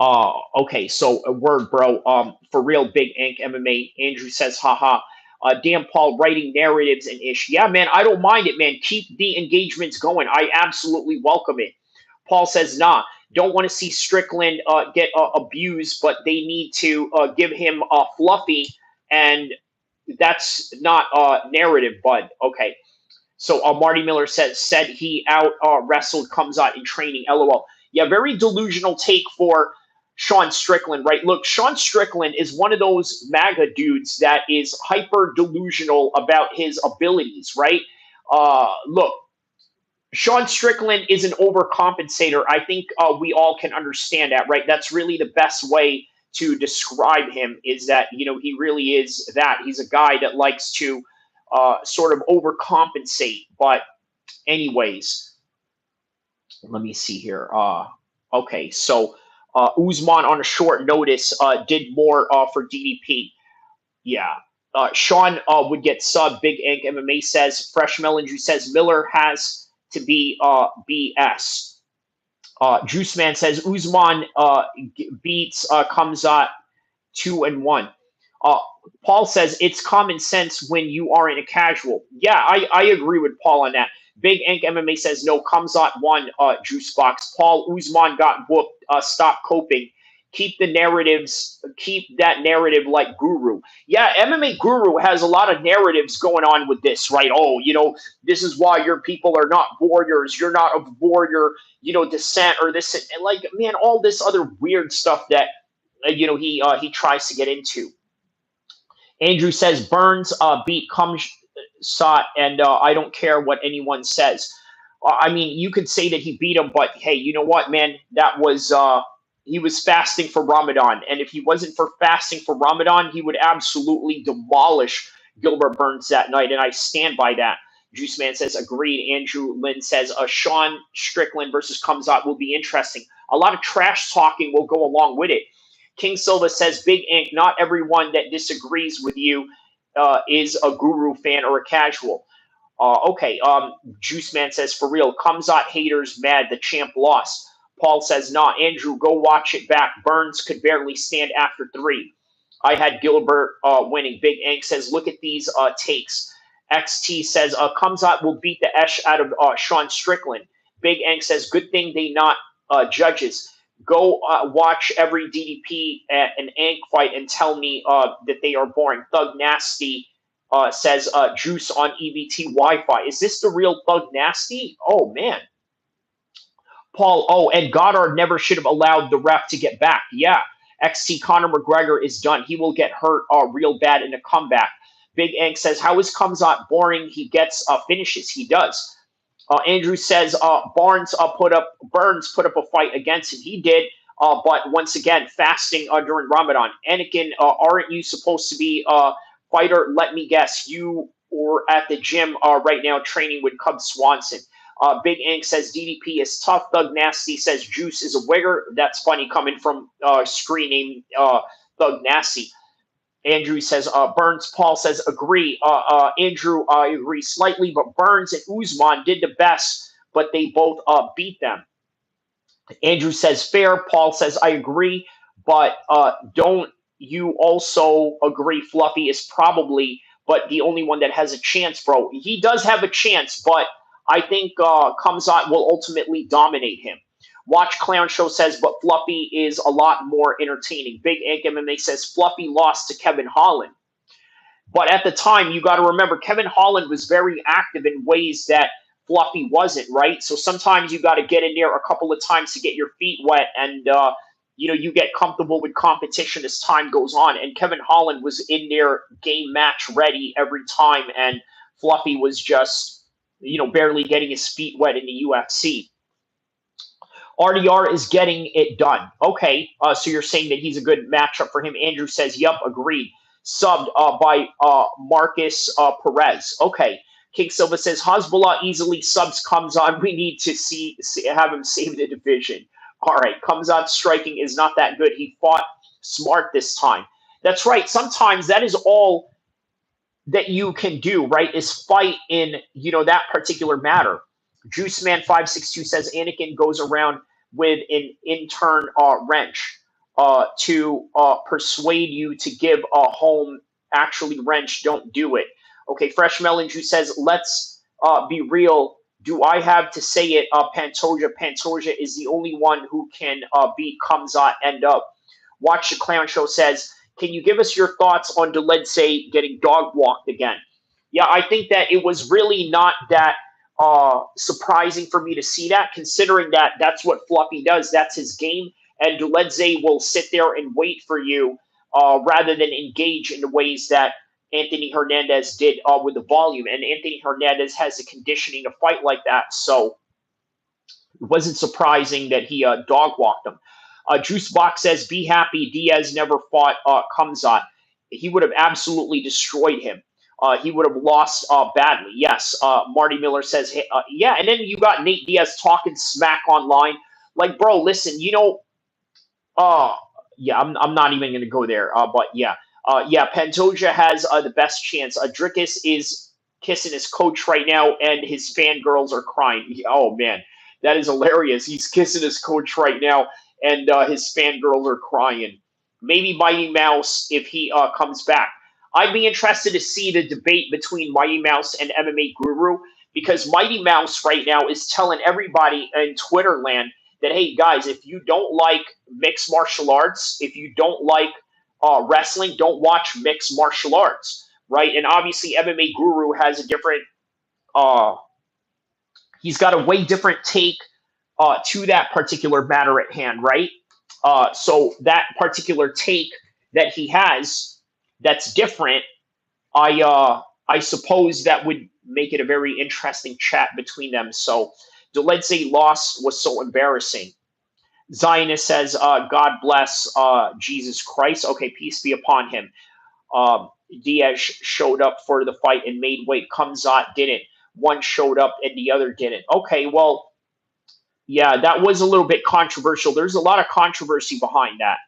okay, so a word, bro. For real, Big Ink MMA. Andrew says, haha. Damn, Paul, writing narratives and ish. Yeah, man, I don't mind it, man. Keep the engagements going. I absolutely welcome it. Paul says, nah, don't want to see Strickland get abused, but they need to give him Fluffy, and that's not narrative, bud. Okay. So Marty Miller said he out wrestled Khamzat in training. LOL. Yeah, very delusional take for Sean Strickland, right? Look, Sean Strickland is one of those MAGA dudes that is hyper delusional about his abilities, right? Look, Sean Strickland is an overcompensator. I think we all can understand that, right? That's really the best way to describe him is that, he really is that. He's a guy that likes to sort of overcompensate. But anyways, let me see here. Okay, so Usman on a short notice did more for DDP. Yeah. Sean would get sub. Big Ink MMA says, Fresh Melon Juice says, Miller has to be BS. Juice Man says, Usman beats Khamzat 2-1. Paul says, it's common sense when you are in a casual. Yeah, I agree with Paul on that. Big Ink MMA says, no, Khamzat won Juice Box. Paul, Usman got whooped. Stop coping. Keep the narratives, keep that narrative like Guru. Yeah, MMA Guru has a lot of narratives going on with this, right? Oh, this is why your people are not warriors. You're not of warrior, descent or this, and like, man, all this other weird stuff that he tries to get into. Andrew says Burns beat Khamzat, and I don't care what anyone says. I mean, you could say that he beat him, but hey, you know what, man? That was he was fasting for Ramadan, and if he wasn't for fasting for Ramadan, he would absolutely demolish Gilbert Burns that night, and I stand by that. Juice Man says agreed. Andrew Lynn says Sean Strickland versus Khamzat will be interesting. A lot of trash talking will go along with it. King Silva says, Big Ink, not everyone that disagrees with you is a Guru fan or a casual. Okay, Juice Man says, for real, Khamzat haters mad the champ lost. Paul says, nah, Andrew, go watch it back. Burns could barely stand after 3. I had Gilbert winning. Big Ink says, look at these takes. XT says, Khamzat will beat the Esh out of Sean Strickland. Big Ink says, good thing they not judges. Go watch every DDP at an Ank fight and tell me that they are boring. Thug Nasty says Juice on EBT Wi-Fi. Is this the real Thug Nasty? Oh, man. Paul, oh, and Goddard never should have allowed the ref to get back. Yeah. XT Conor McGregor is done. He will get hurt real bad in a comeback. Big Ank says, how is Khamzat boring? He gets finishes. He does. Andrew says Burns put up a fight against him. He did, but once again, fasting during Ramadan. Anakin, aren't you supposed to be a fighter? Let me guess, you were at the gym right now training with Cub Swanson. Big Ink says DDP is tough. Thug Nasty says Juice is a wigger. That's funny coming from screen name Thug Nasty. Andrew says Burns. Paul says agree. Andrew, I agree slightly, but Burns and Usman did the best, but they both beat them. Andrew says fair. Paul says I agree, but don't you also agree Fluffy is probably but the only one that has a chance, bro? He does have a chance, but I think Khamzat will ultimately dominate him. Watch Clown Show says, but Fluffy is a lot more entertaining. Big Ink MMA says Fluffy lost to Kevin Holland. But at the time, you got to remember, Kevin Holland was very active in ways that Fluffy wasn't, right? So sometimes you got to get in there a couple of times to get your feet wet and, you get comfortable with competition as time goes on. And Kevin Holland was in there game match ready every time. And Fluffy was just, barely getting his feet wet in the UFC. RDR is getting it done. Okay, so you're saying that he's a good matchup for him. Andrew says, yup, agreed. Subbed by Marcus Perez. Okay. King Silva says, Hezbollah easily subs comes on. We need to have him save the division. All right, comes on striking is not that good. He fought smart this time. That's right. Sometimes that is all that you can do, right, is fight in, that particular matter. Juice Man 562 says Anakin goes around with an intern wrench to persuade you to give a home. Actually, wrench, don't do it. Okay, Fresh Melon Juice says, let's be real. Do I have to say it? Pantoja. Pantoja is the only one who can beat Khamzat end up. Watch the Clown Show says, can you give us your thoughts on Deledze getting dog walked again? Yeah, I think that it was really not that surprising for me to see that, considering that that's what Fluffy does. That's his game. And Deledze will sit there and wait for you rather than engage in the ways that Anthony Hernandez did with the volume. And Anthony Hernandez has the conditioning to fight like that. So it wasn't surprising that he dog walked him. Juicebox says, be happy Diaz never fought Khamzat. He would have absolutely destroyed him. He would have lost badly. Yes. Marty Miller says, hey, yeah. And then you got Nate Diaz talking smack online. Like, bro, listen, yeah, I'm not even going to go there. But yeah. Pantoja has the best chance. Dricuss is kissing his coach right now, and his fangirls are crying. Oh, man. That is hilarious. He's kissing his coach right now, and his fangirls are crying. Maybe Mighty Mouse if he comes back. I'd be interested to see the debate between Mighty Mouse and MMA Guru, because Mighty Mouse right now is telling everybody in Twitter land that, hey, guys, if you don't like mixed martial arts, if you don't like wrestling, don't watch mixed martial arts, right? And obviously, MMA Guru has a different, uh, he's got a way different take to that particular matter at hand, right? So that particular take that he has that's different, I suppose that would make it a very interesting chat between them. So Deledze loss was so embarrassing. Zionist says, God bless Jesus Christ. Okay, peace be upon him. Diaz showed up for the fight and made weight. Khamzat didn't. One showed up and the other didn't. Okay, well, yeah, that was a little bit controversial. There's a lot of controversy behind that.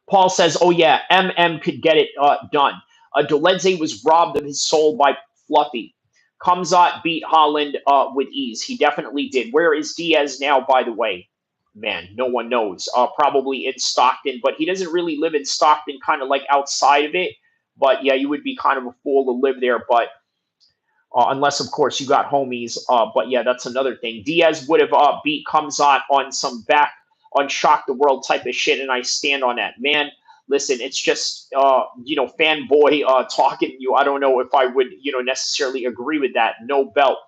Paul says, oh, yeah, MM could get it done. Doledze was robbed of his soul by Fluffy. Khamzat beat Holland with ease. He definitely did. Where is Diaz now, by the way? Man, no one knows. Probably in Stockton, but he doesn't really live in Stockton, kind of like outside of it. But yeah, you would be kind of a fool to live there. But unless, of course, you got homies. But yeah, that's another thing. Diaz would have beat Khamzat on some back on shock the world type of shit, and I stand on that. Man, listen, it's just fanboy talking to you. I don't know if I would necessarily agree with that. No belt.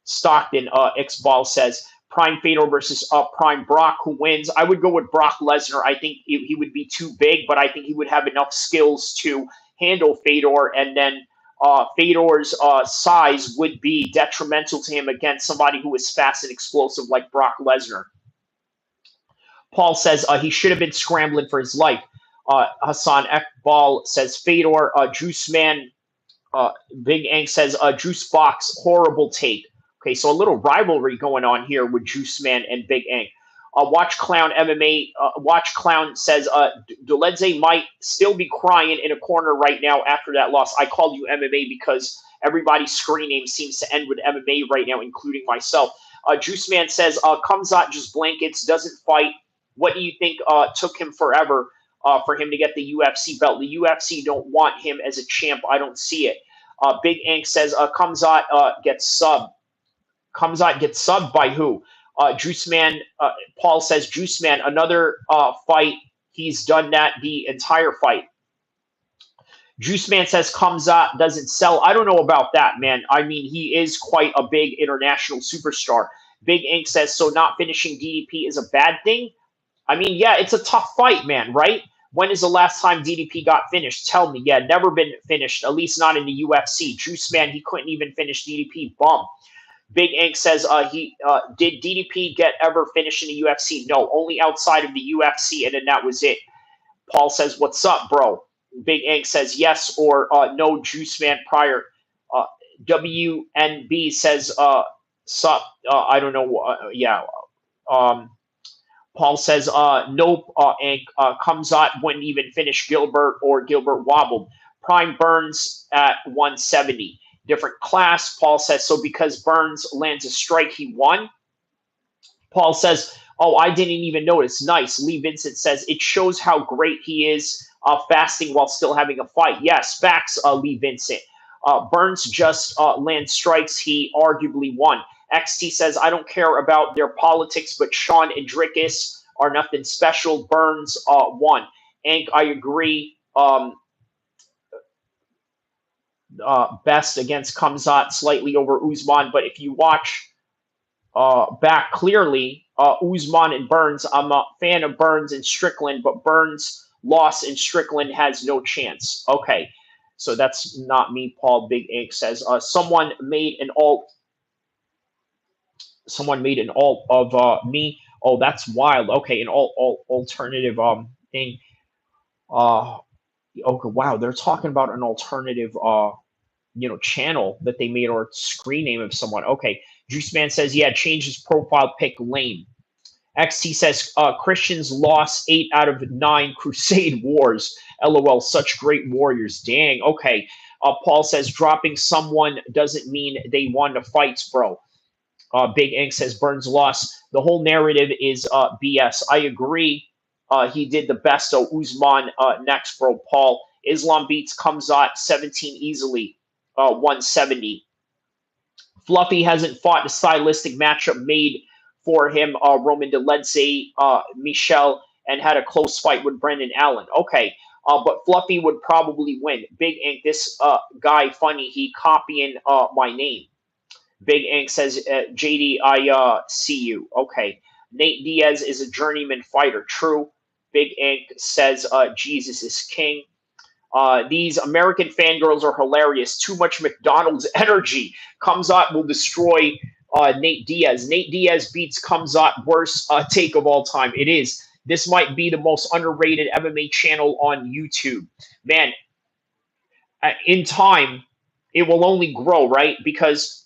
Stockton Xball says Prime Fedor versus Prime Brock. Who wins? I would go with Brock Lesnar. I think he would be too big, but I think he would have enough skills to handle Fedor, and then Fedor's size would be detrimental to him against somebody who is fast and explosive like Brock Lesnar. Paul says he should have been scrambling for his life. Hassan Ekbal says Fedor. Juice Man Big Ang says Juice Box, horrible take. Okay, so a little rivalry going on here with Juice Man and Big Ang. Watch Clown MMA. Watch Clown says Doledze might still be crying in a corner right now after that loss. I called you MMA because everybody's screen name seems to end with MMA right now, including myself. Juice Man says Khamzat just blankets, doesn't fight. What do you think took him forever for him to get the UFC belt? The UFC don't want him as a champ. I don't see it. Big Ink says Khamzat gets subbed. Khamzat gets subbed by who? Juice Man. Paul says Juice Man. Another fight. He's done that the entire fight. Juice Man says Khamzat doesn't sell. I don't know about that, man. I mean, he is quite a big international superstar. Big Ink says, so not finishing DDP is a bad thing? I mean, yeah, it's a tough fight, man, right? When is the last time DDP got finished? Tell me. Yeah, never been finished, at least not in the UFC. Juice Man, he couldn't even finish DDP. Bum. Big Ink says, did DDP get ever finished in the UFC? No, only outside of the UFC, and then that was it. Paul says, what's up, bro? Big Ink says, yes or no, Juice Man prior. WNB says, sup. I don't know. Yeah. Paul says, nope, Ink. Khamzat wouldn't even finish Gilbert, or Gilbert wobbled. Prime Burns at 170. Different class. Paul says, so because Burns lands a strike, he won? Paul says, oh, I didn't even notice. Nice. Lee Vincent says, it shows how great he is fasting while still having a fight. Yes, facts, Lee Vincent. Burns just lands strikes. He arguably won. XT says, I don't care about their politics, but Sean and Dricuss are nothing special. Burns won. Ank, I agree. Best against Khamzat, slightly over Usman. But if you watch back clearly, Usman and Burns, I'm a fan of Burns and Strickland, but Burns' loss in Strickland has no chance. Okay, so that's not me, Paul. Big Ink says, someone made an alt of me. Oh, that's wild. Okay, an alternative thing. Okay, wow, they're talking about an alternative channel that they made, or screen name of someone. Okay, Juice Man says, yeah, change his profile pic, lame. XT says Christians lost 8 out of 9 Crusade wars. LOL, such great warriors. Dang. Okay. Paul says dropping someone doesn't mean they won the fights, bro. Big Ink says Burns lost. The whole narrative is BS. I agree. He did the best. So Usman next, bro. Paul. Islam beats Khamzat 17 easily. 170. Fluffy hasn't fought the stylistic matchup made for him, Roman Deledze, Michelle, and had a close fight with Brendan Allen. Okay, but Fluffy would probably win. Big Ink, this guy funny. He copying my name. Big Ink says, JD, I see you. Okay. Nate Diaz is a journeyman fighter. True. Big Ink says, Jesus is king. These American fangirls are hilarious. Too much McDonald's energy. Khamzat will destroy Nate Diaz. Nate Diaz beats Khamzat. Worst take of all time. It is. This might be the most underrated MMA channel on YouTube. Man, in time, it will only grow, right? Because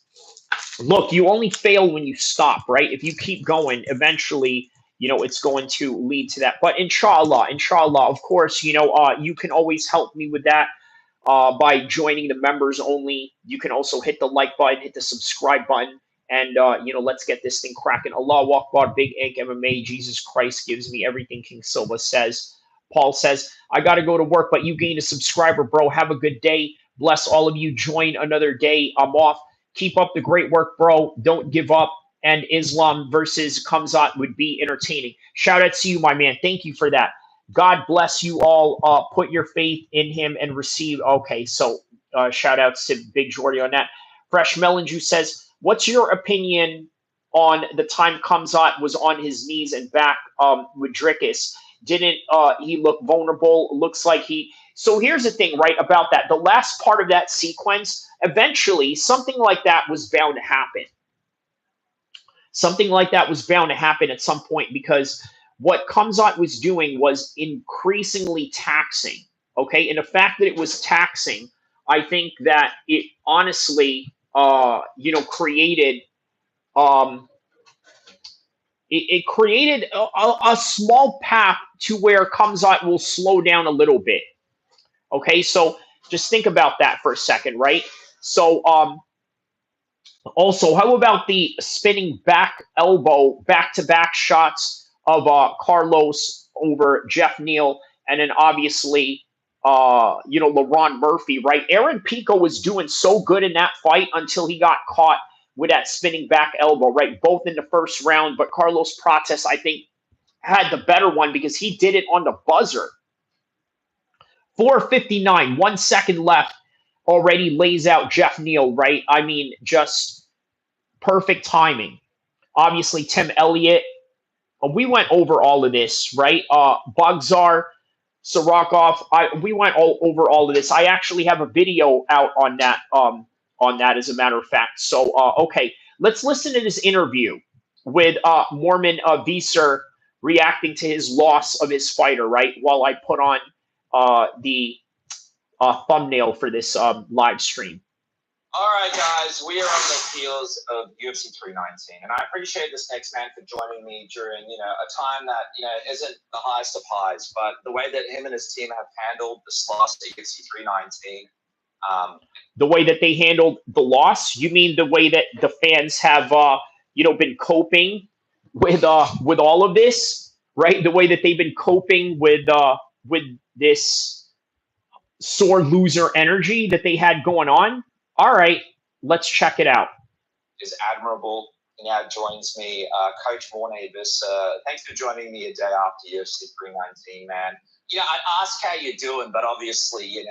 look, you only fail when you stop, right? If you keep going, eventually, it's going to lead to that. But inshallah, of course, you can always help me with that by joining the members only. You can also hit the like button, hit the subscribe button, and let's get this thing cracking. Allah Akbar, Big Ink MMA, Jesus Christ gives me everything, King Silva says. Paul says, I got to go to work, but you gained a subscriber, bro. Have a good day. Bless all of you. Join another day. I'm off. Keep up the great work, bro. Don't give up. And Islam versus Khamzat would be entertaining. Shout out to you, my man. Thank you for that. God bless you all. Put your faith in him and receive. Okay, so shout outs to Big Jordy on that. Fresh Melon Juice says, what's your opinion on the time Khamzat was on his knees and back with Dricuss? Didn't he look vulnerable? Looks like he. So here's the thing, right, about that. The last part of that sequence, eventually, something like that was bound to happen. Something like that was bound to happen at some point because what Khamzat was doing was increasingly taxing. Okay, and the fact that it was taxing, I think that it honestly, created. It created a small path to where Khamzat will slow down a little bit. Okay, so just think about that for a second, right? So, also, how about the spinning back elbow, back-to-back shots of Carlos over Jeff Neal, and then obviously, LaRon Murphy, right? Aaron Pico was doing so good in that fight until he got caught with that spinning back elbow, right? Both in the first round, but Carlos Prates, I think, had the better one because he did it on the buzzer. 4:59, 1 second left, already lays out Jeff Neal, right? I mean, just perfect timing. Obviously, Tim Elliott. We went over all of this, right? Bugzar, Sarakov. We went over all of this. I actually have a video out on that. As a matter of fact. So, okay, let's listen to this interview with Mormon Visser reacting to his loss of his fighter, right? While I put on the thumbnail for this live stream. All right, guys, we are on the heels of UFC 319, and I appreciate this next man for joining me during, a time that, isn't the highest of highs, but the way that him and his team have handled this loss at UFC 319. The way that they handled the loss? You mean the way that the fans have, been coping with all of this, right? The way that they've been coping with this sore loser energy that they had going on. All right, let's check it out. Is admirable. He now joins me, Coach Mornavis. Thanks for joining me a day after UFC 319, man. I'd ask how you're doing, but obviously,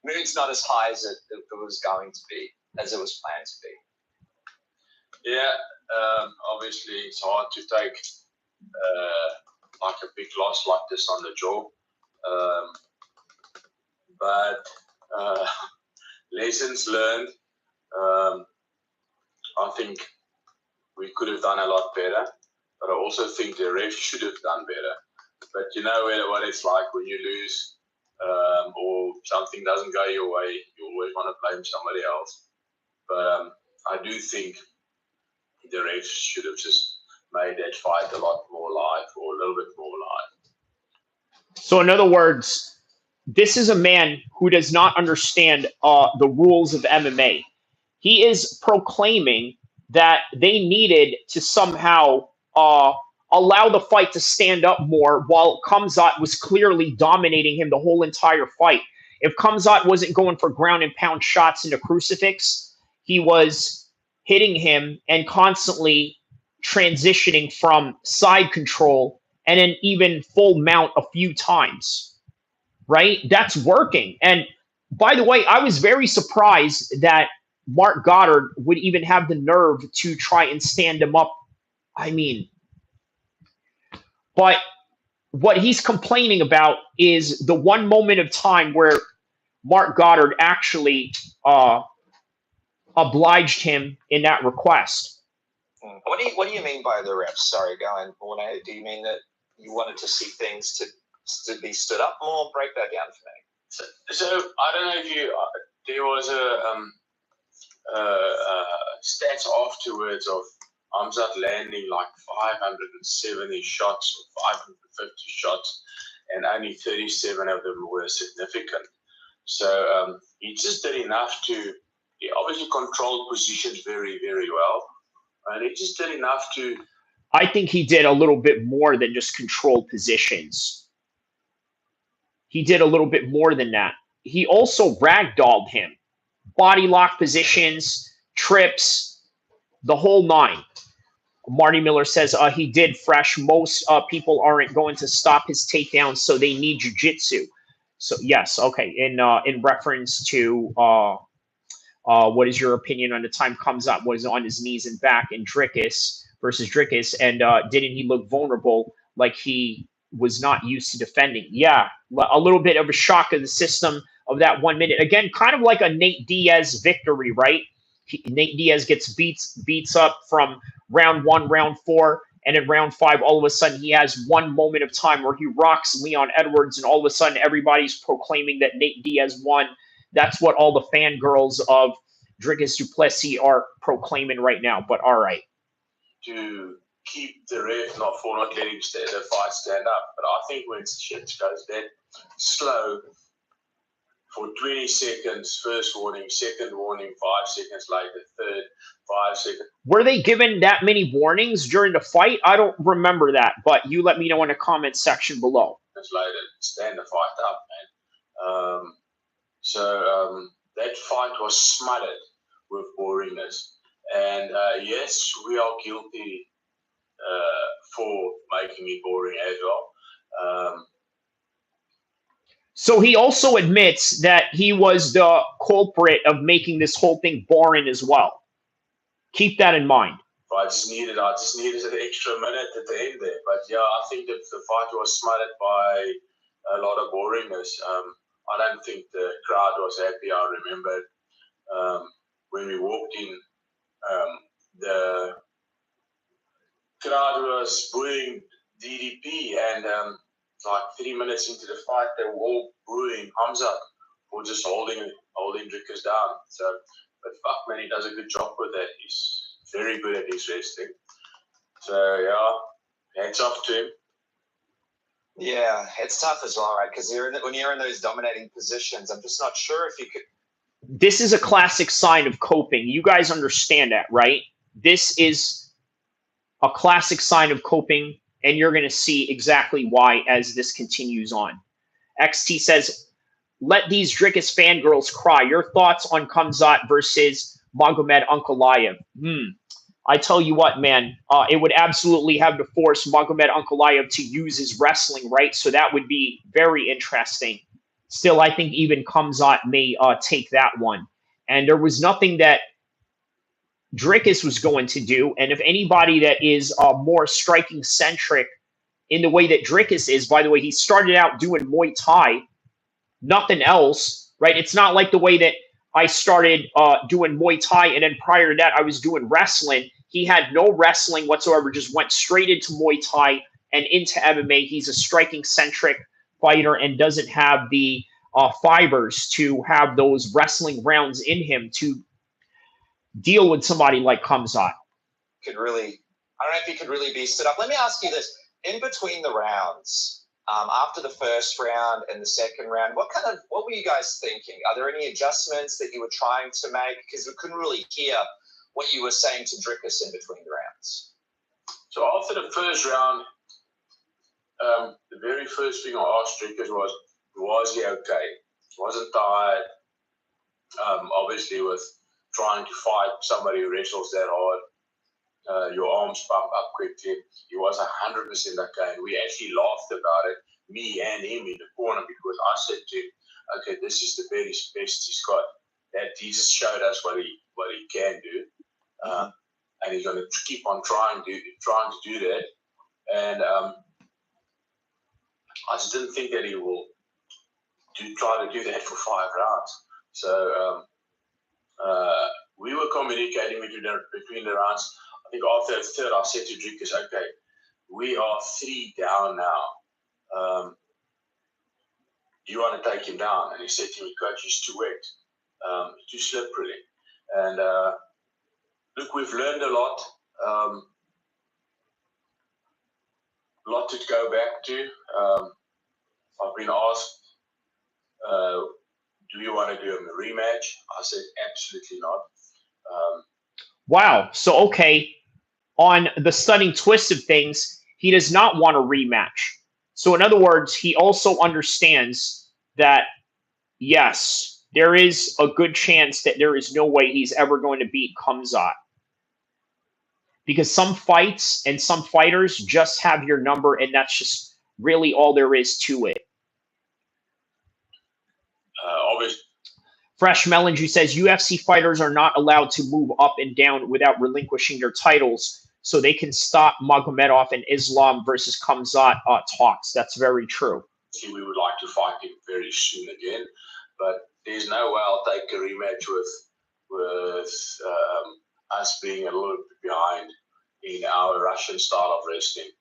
mood's not as high as it was going to be, as it was planned to be. Yeah, obviously it's hard to take like a big loss like this on the jaw. But lessons learned. I think we could have done a lot better, but I also think the ref should have done better. But you know what it's like when you lose or something doesn't go your way, you always want to blame somebody else. But I do think the refs should have just made that fight a lot more live, or a little bit more live. So in other words, this is a man who does not understand the rules of MMA. He is proclaiming that they needed to somehow allow the fight to stand up more while Khamzat was clearly dominating him the whole entire fight. If Khamzat wasn't going for ground and pound shots into crucifix, he was hitting him and constantly transitioning from side control and then even full mount a few times, right? That's working. And by the way, I was very surprised that Mark Goddard would even have the nerve to try and stand him up. I mean, but what he's complaining about is the one moment of time where Mark Goddard actually obliged him in that request. What do you mean by the refs? Sorry, go on, Morne. Do you mean that you wanted to see things to be stood up more? Break that down for me. So I don't know if you there was stats afterwards of Khamzat landing like 570 shots or 550 shots, and only 37 of them were significant. So he just did enough to. He obviously controlled positions very, very well, and he just did enough to. I think he did a little bit more than just control positions. He did a little bit more than that. He also ragdolled him. Body lock positions, trips, the whole nine. Marty Miller says he did fresh. Most people aren't going to stop his takedowns, so they need jiu-jitsu. So yes, okay. In reference to what is your opinion on the time Khamzat was on his knees and back in Dricuss versus Dricuss, and didn't he look vulnerable like he was not used to defending? Yeah, a little bit of a shock of the system of that 1 minute. Again, kind of like a Nate Diaz victory, right? Nate Diaz gets beats up from round 1, round 4, and in round 5, all of a sudden he has one moment of time where he rocks Leon Edwards, and all of a sudden everybody's proclaiming that Nate Diaz won. That's what all the fangirls of Dricuss du Plessis are proclaiming right now. But all right. To keep the ref not letting the fight stand up. But I think when shit goes that slow for 20 seconds, first warning, second warning, 5 seconds later, third, 5 seconds. Were they given that many warnings during the fight? I don't remember that, but you let me know in the comment section below. Later, stand the fight up, man. So that fight was smothered with boringness. And yes, we are guilty for making it boring as well. So he also admits that he was the culprit of making this whole thing boring as well. Keep that in mind. I just needed an extra minute at the end there. But yeah, I think that the fight was smothered by a lot of boringness. I don't think the crowd was happy. I remember when we walked in, the crowd was booing DDP, and like 3 minutes into the fight, they were all booing Khamzat for just holding Dricuss down. So, but fuck man, he does a good job with that. He's very good at his wrestling. So yeah, hats off to him. Yeah, it's tough as well, right? Because when you're in those dominating positions, I'm just not sure if you could. This is a classic sign of coping. You guys understand that, right? This is a classic sign of coping, and you're going to see exactly why as this continues on. XT says, let these Dricuss fangirls cry. Your thoughts on Khamzat versus Magomed Ankalaev? I tell you what, man, it would absolutely have to force Magomed Ankalaev to use his wrestling, right? So that would be very interesting. Still, I think even Khamzat may take that one. And there was nothing that Dricuss was going to do. And if anybody that is more striking-centric in the way that Dricuss is, by the way, he started out doing Muay Thai, nothing else, right? It's not like the way that I started doing Muay Thai, and then prior to that, I was doing wrestling. He had no wrestling whatsoever, just went straight into Muay Thai and into MMA. He's a striking-centric fighter and doesn't have the fibers to have those wrestling rounds in him to deal with somebody like Khamzat. I don't know if he could really be stood up. Let me ask you this. In between the rounds, after the first round and the second round, what were you guys thinking? Are there any adjustments that you were trying to make? Because we couldn't really hear what you were saying to Dricuss in between the rounds. So after the first round, the very first thing I asked Dricuss was he okay? Wasn't tired. Obviously with trying to fight somebody who wrestles that hard. your arms pump up quickly. He was 100% okay. And we actually laughed about it, me and him in the corner, because I said to him, okay, this is the very best he's got. That Jesus showed us what he can do. And he's going to keep on trying to do that. And I just didn't think that he will try to do that for 5 rounds. So we were communicating between the rounds. I think after the third, I said to Dricuss, okay, we are 3 down now. Do you want to take him down? And he said to me, Coach, he's too wet, too slippery. And look, we've learned a lot. A lot to go back to. I've been asked, do you want to do a rematch? I said, absolutely not. Wow. So, okay, on the stunning twist of things, he does not want a rematch. So, in other words, he also understands that, yes, there is a good chance that there is no way he's ever going to beat Khamzat. Because some fights and some fighters just have your number, and that's just really all there is to it. Always. Fresh Melange says UFC fighters are not allowed to move up and down without relinquishing their titles, so they can stop Magomedov and Islam versus Khamzat talks. That's very true. We would like to fight him very soon again, but there's no way I'll take a rematch with us being a little bit behind in our Russian style of wrestling.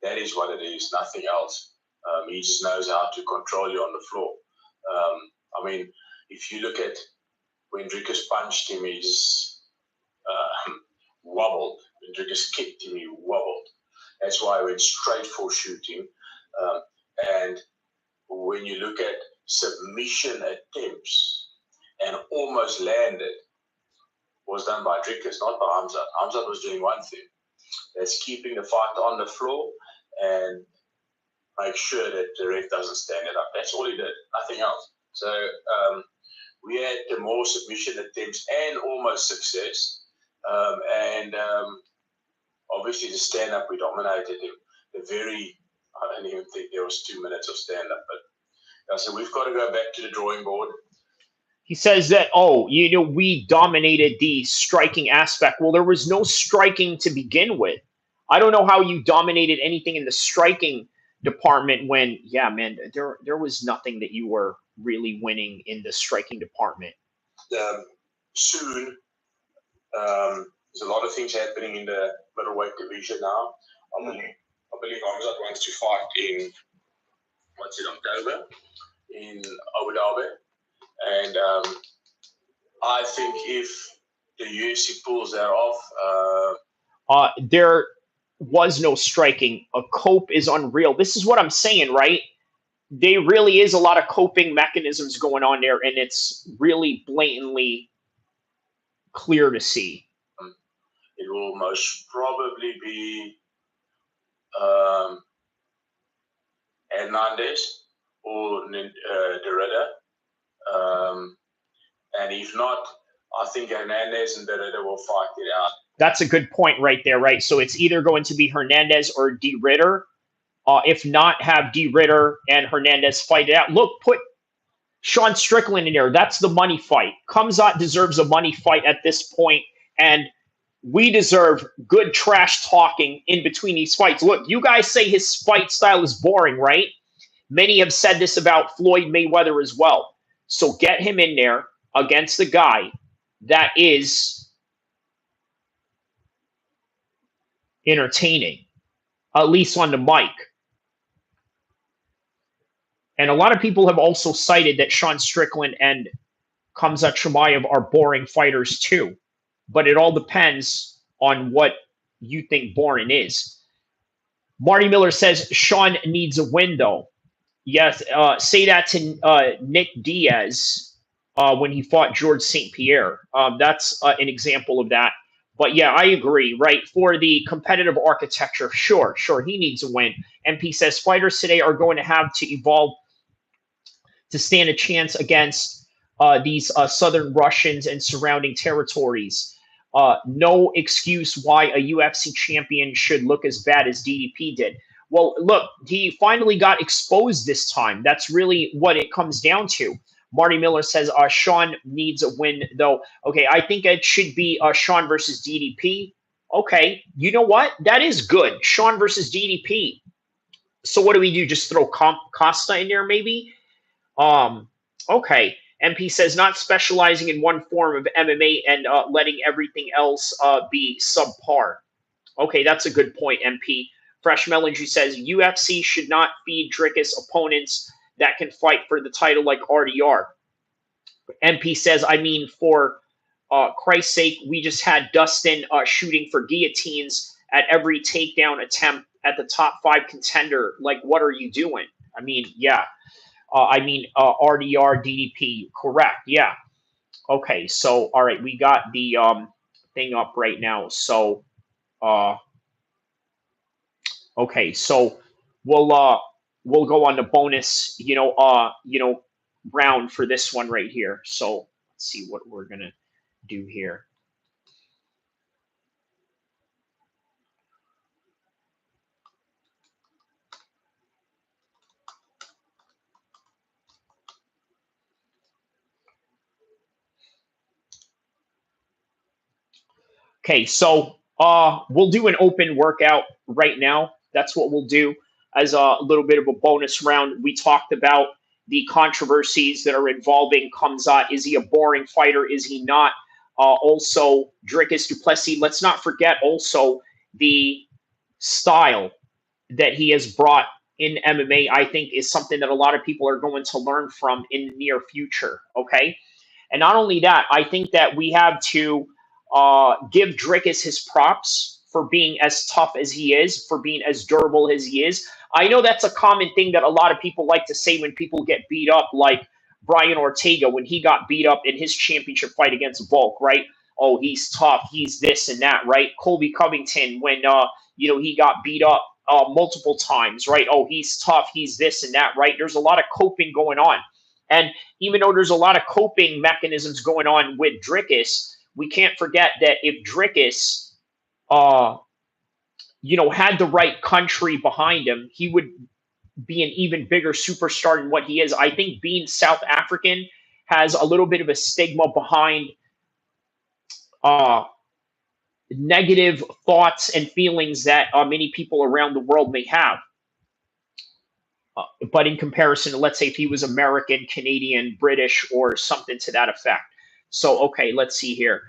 That is what it is, nothing else. He just knows how to control you on the floor. I mean, if you look at when Dricuss punched him, he just wobbled. When Dricuss kicked him, he wobbled. That's why I went straight for shooting. And when you look at submission attempts and almost landed, was done by Dricuss, not by Khamzat. Khamzat was doing one thing. That's keeping the fight on the floor and make sure that the ref doesn't stand it up. That's all he did, nothing else. So we had the more submission attempts and almost success. And obviously the stand-up, we dominated him. I don't even think there was 2 minutes of stand-up. But so we've got to go back to the drawing board. He says that, we dominated the striking aspect. Well, there was no striking to begin with. I don't know how you dominated anything in the striking department when, there was nothing that you were really winning in the striking department. Soon, there's a lot of things happening in the middleweight division now. I believe Khamzat wants to fight in, October, in Abu Dhabi. And I think if the UFC pulls that off... there was no striking. A cope is unreal. This is what I'm saying, right? There really is a lot of coping mechanisms going on there, and it's really blatantly clear to see. It will most probably be Hernandez or Derrida. And if not, I think Hernandez and Derrida will fight it out. That's a good point right there, right? So it's either going to be Hernandez or D. Ritter. If not, have D. Ritter and Hernandez fight it out. Look, put Sean Strickland in there. That's the money fight. Khamzat deserves a money fight at this point, and we deserve good trash talking in between these fights. Look, you guys say his fight style is boring, right? Many have said this about Floyd Mayweather as well. So get him in there against the guy that is entertaining, at least on the mic. And a lot of people have also cited that Sean Strickland and Khamzat Chimaev are boring fighters too. But it all depends on what you think boring is. Marty Miller says Sean needs a win, though. Yes, say that to Nick Diaz when he fought George St. Pierre. That's an example of that. But yeah, I agree, right? For the competitive architecture, sure, he needs a win. MP says fighters today are going to have to evolve to stand a chance against these southern Russians and surrounding territories. No excuse why a UFC champion should look as bad as DDP did. Well, look, he finally got exposed this time. That's really what it comes down to. Marty Miller says Sean needs a win, though. Okay, I think it should be Sean versus DDP. Okay, you know what? That is good. Sean versus DDP. So what do we do? Just throw Costa in there, maybe? Um, okay. MP says not specializing in one form of MMA and letting everything else be subpar. Okay, that's a good point, MP. Fresh Melody says UFC should not feed Dricuss opponents that can fight for the title like RDR. MP says, I mean, for Christ's sake, we just had Dustin shooting for guillotines at every takedown attempt at the top 5 contender. Like, what are you doing? I mean, yeah. RDR, DDP, correct. Yeah. Okay. So, all right, we got the thing up right now. So, okay. So we'll go on the bonus, round for this one right here. So let's see what we're gonna do here. Okay, so we'll do an open workout right now. That's what we'll do as a little bit of a bonus round. We talked about the controversies that are involving Khamzat. Is he a boring fighter? Is he not? Also, Dricuss Duplessis. Let's not forget also the style that he has brought in MMA. I think is something that a lot of people are going to learn from in the near future. Okay, and not only that, I think that we have to give Dricuss his props for being as tough as he is, for being as durable as he is. I know that's a common thing that a lot of people like to say when people get beat up, like Brian Ortega when he got beat up in his championship fight against Volk, right? Oh, he's tough, he's this and that, right? Colby Covington when he got beat up multiple times, right? Oh, he's tough, he's this and that, right? There's a lot of coping going on. And even though there's a lot of coping mechanisms going on with Dricuss, we can't forget that if Dricuss, had the right country behind him, he would be an even bigger superstar than what he is. I think being South African has a little bit of a stigma behind negative thoughts and feelings that many people around the world may have. But in comparison to, let's say, if he was American, Canadian, British, or something to that effect. So, okay, let's see here.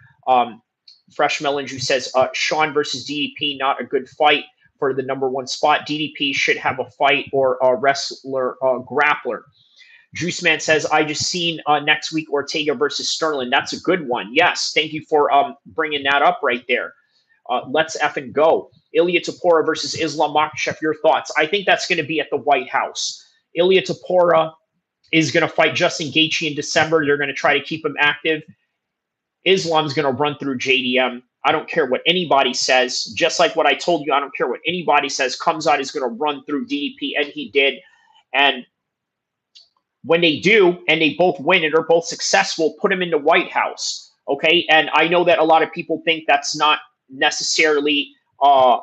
Fresh Mellinger says, Sean versus DDP, not a good fight for the #1 spot. DDP should have a fight or a wrestler, grappler. Juiceman says, I just seen next week Ortega versus Sterling. That's a good one. Yes, thank you for bringing that up right there. Let's effing go. Ilya Tapora versus Islam Makhachev. Your thoughts? I think that's going to be at the White House. Ilya Tapora is going to fight Justin Gaethje in December. They're going to try to keep him active. Islam's going to run through JDM. I don't care what anybody says. Just like what I told you, I don't care what anybody says. Khamzat is going to run through DDP, and he did. And when they do, and they both win and are both successful, put him in the White House. Okay? And I know that a lot of people think that's not necessarily a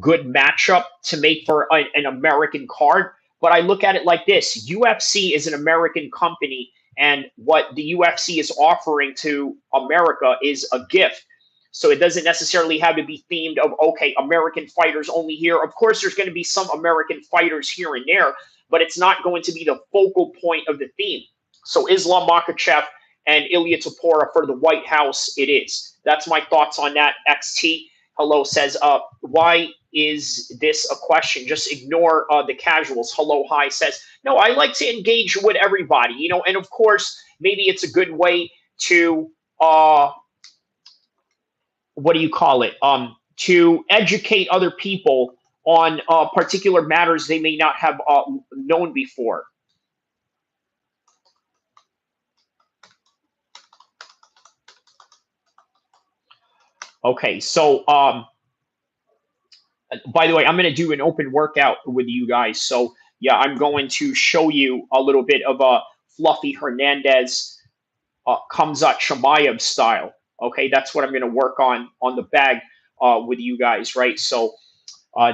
good matchup to make for an American card. But I look at it like this. UFC is an American company, and what the UFC is offering to America is a gift. So it doesn't necessarily have to be themed of, okay, American fighters only here. Of course, there's going to be some American fighters here and there, but it's not going to be the focal point of the theme. So Islam Makhachev and Ilya Tapora for the White House, it is. That's my thoughts on that. XT Hello says, why is this a question? Just ignore the casuals. Hello Hi says, no, I like to engage with everybody, and of course, maybe it's a good way to, what do you call it? To educate other people on particular matters they may not have known before. Okay, so by the way, I'm going to do an open workout with you guys. So yeah, I'm going to show you a little bit of a Fluffy Hernandez Khamzat Chimaev style. Okay, that's what I'm going to work on the bag with you guys, right? So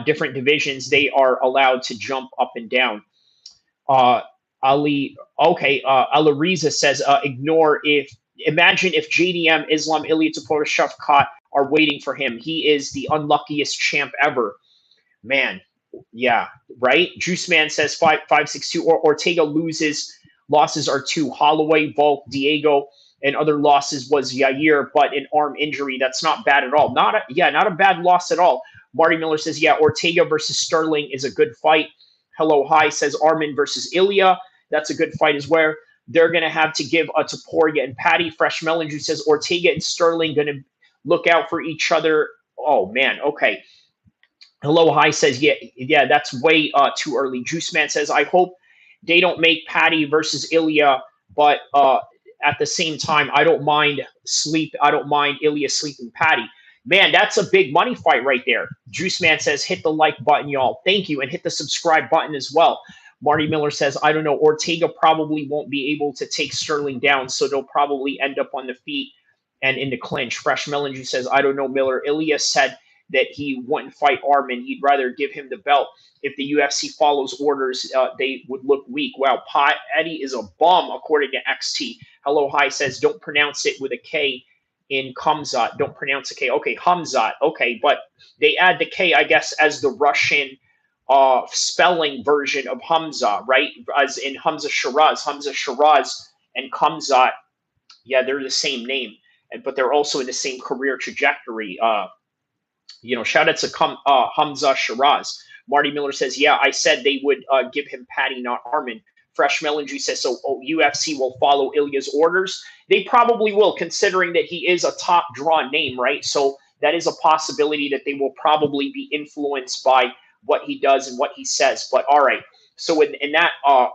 different divisions, they are allowed to jump up and down. Uh, Ali, okay, Alariza says, ignore if, imagine if JDM, Islam, Ilya Topuria, Shafkat are waiting for him. He is the unluckiest champ ever. Man, yeah, right. Juice Man says 562. Or Ortega losses are two. Holloway, Volk, Diego, and other losses was Yair, but an arm injury. That's not bad at all. Not a bad loss at all. Marty Miller says, yeah, Ortega versus Sterling is a good fight. Hello Hi says Armin versus Ilya. That's a good fight as well. They're gonna have to give a Topuria and Patty. Fresh Melon Juice says Ortega and Sterling gonna look out for each other. Oh man, okay. Hello Hi says, yeah, that's way too early. Juice Man says, I hope they don't make Patty versus Ilya, but at the same time, I don't mind Ilya sleeping Patty. Man, that's a big money fight right there. Juice Man says, hit the like button, y'all. Thank you, and hit the subscribe button as well. Marty Miller says, I don't know. Ortega probably won't be able to take Sterling down, so they'll probably end up on the feet and in the clinch. Fresh Melon Juice says, I don't know, Miller. Ilya said that he wouldn't fight Armin. He'd rather give him the belt. If the UFC follows orders, they would look weak. Wow, Eddie is a bum, according to XT. Hello Hi says, don't pronounce it with a K in Khamzat. Don't pronounce a K. Okay, Khamzat. Okay, but they add the K, I guess, as the Russian spelling version of Hamza, right? As in Hamza Shiraz and Khamzat, yeah, they're the same name, but they're also in the same career trajectory. Shout out to Hamza Shiraz. Marty Miller says, yeah, I said they would give him Patty, not Armin. Fresh Melon Juice says, so UFC will follow Ilya's orders. They probably will, considering that he is a top draw name, right? So that is a possibility that they will probably be influenced by what he does and what he says. But all right. So in that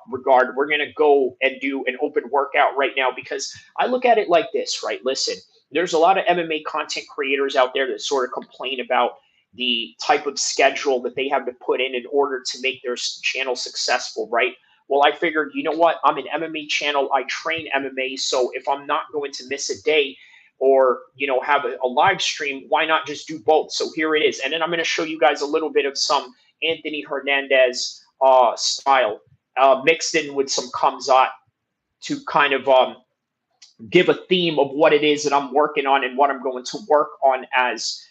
regard, we're going to go and do an open workout right now because I look at it like this, right? Listen, there's a lot of MMA content creators out there that sort of complain about the type of schedule that they have to put in order to make their channel successful, right? Well, I figured, you know what? I'm an MMA channel. I train MMA. So if I'm not going to miss a day or, have a live stream, why not just do both? So here it is. And then I'm going to show you guys a little bit of some Anthony Hernandez style mixed in with some Khamzat to kind of give a theme of what it is that I'm working on and what I'm going to work on as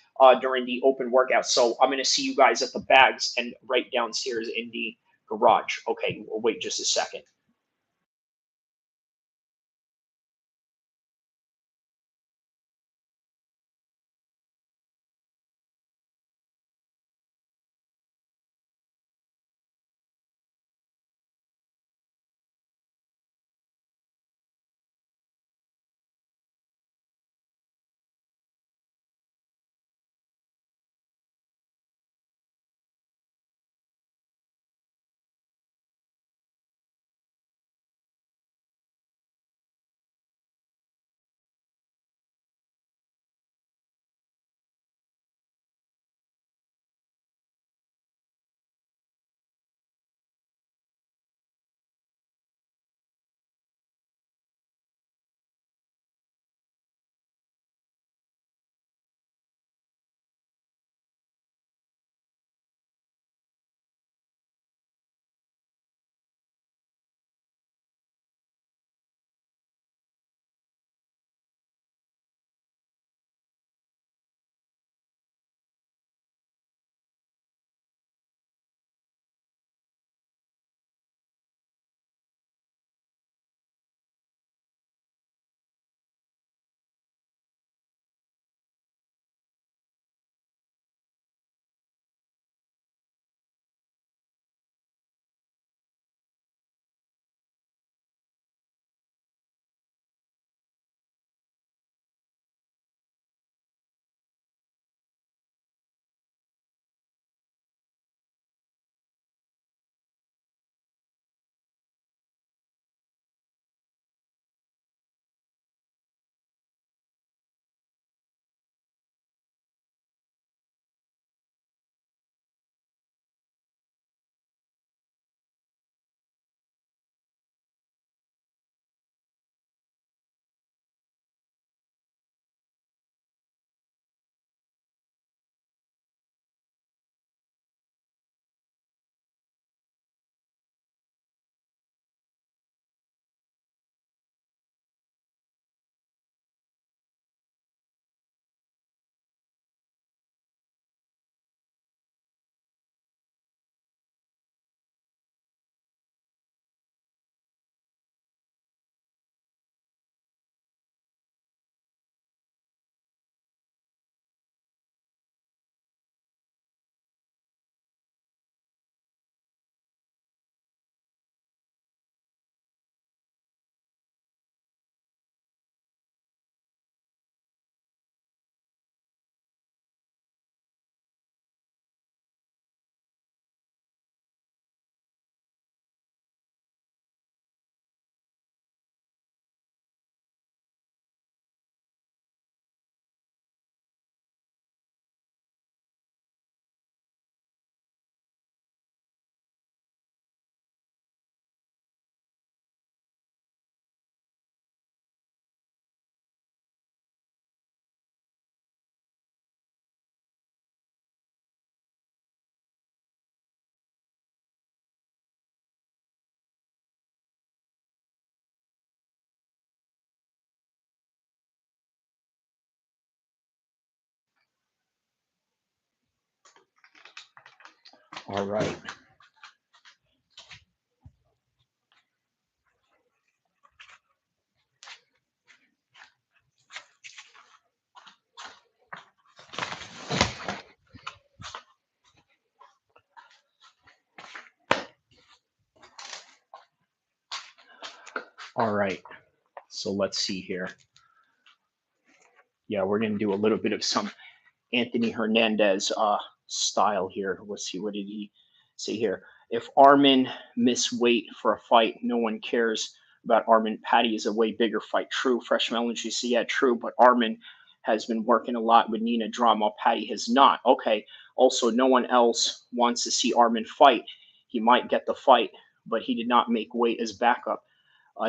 during the open workout. So I'm going to see you guys at the bags and right downstairs in the garage. Okay, wait just a second. All right. All right. So let's see here. Yeah, we're going to do a little bit of some Anthony Hernandez style here. Let's see, what did he say here? If Armin miss weight for a fight, no one cares about Armin. Patty is a way bigger fight. True. Fresh Melons, you see, yeah, true. But Armin has been working a lot with Nina drama. Patty has not. Okay. Also, no one else wants to see Armin fight. He might get the fight, but he did not make weight as backup.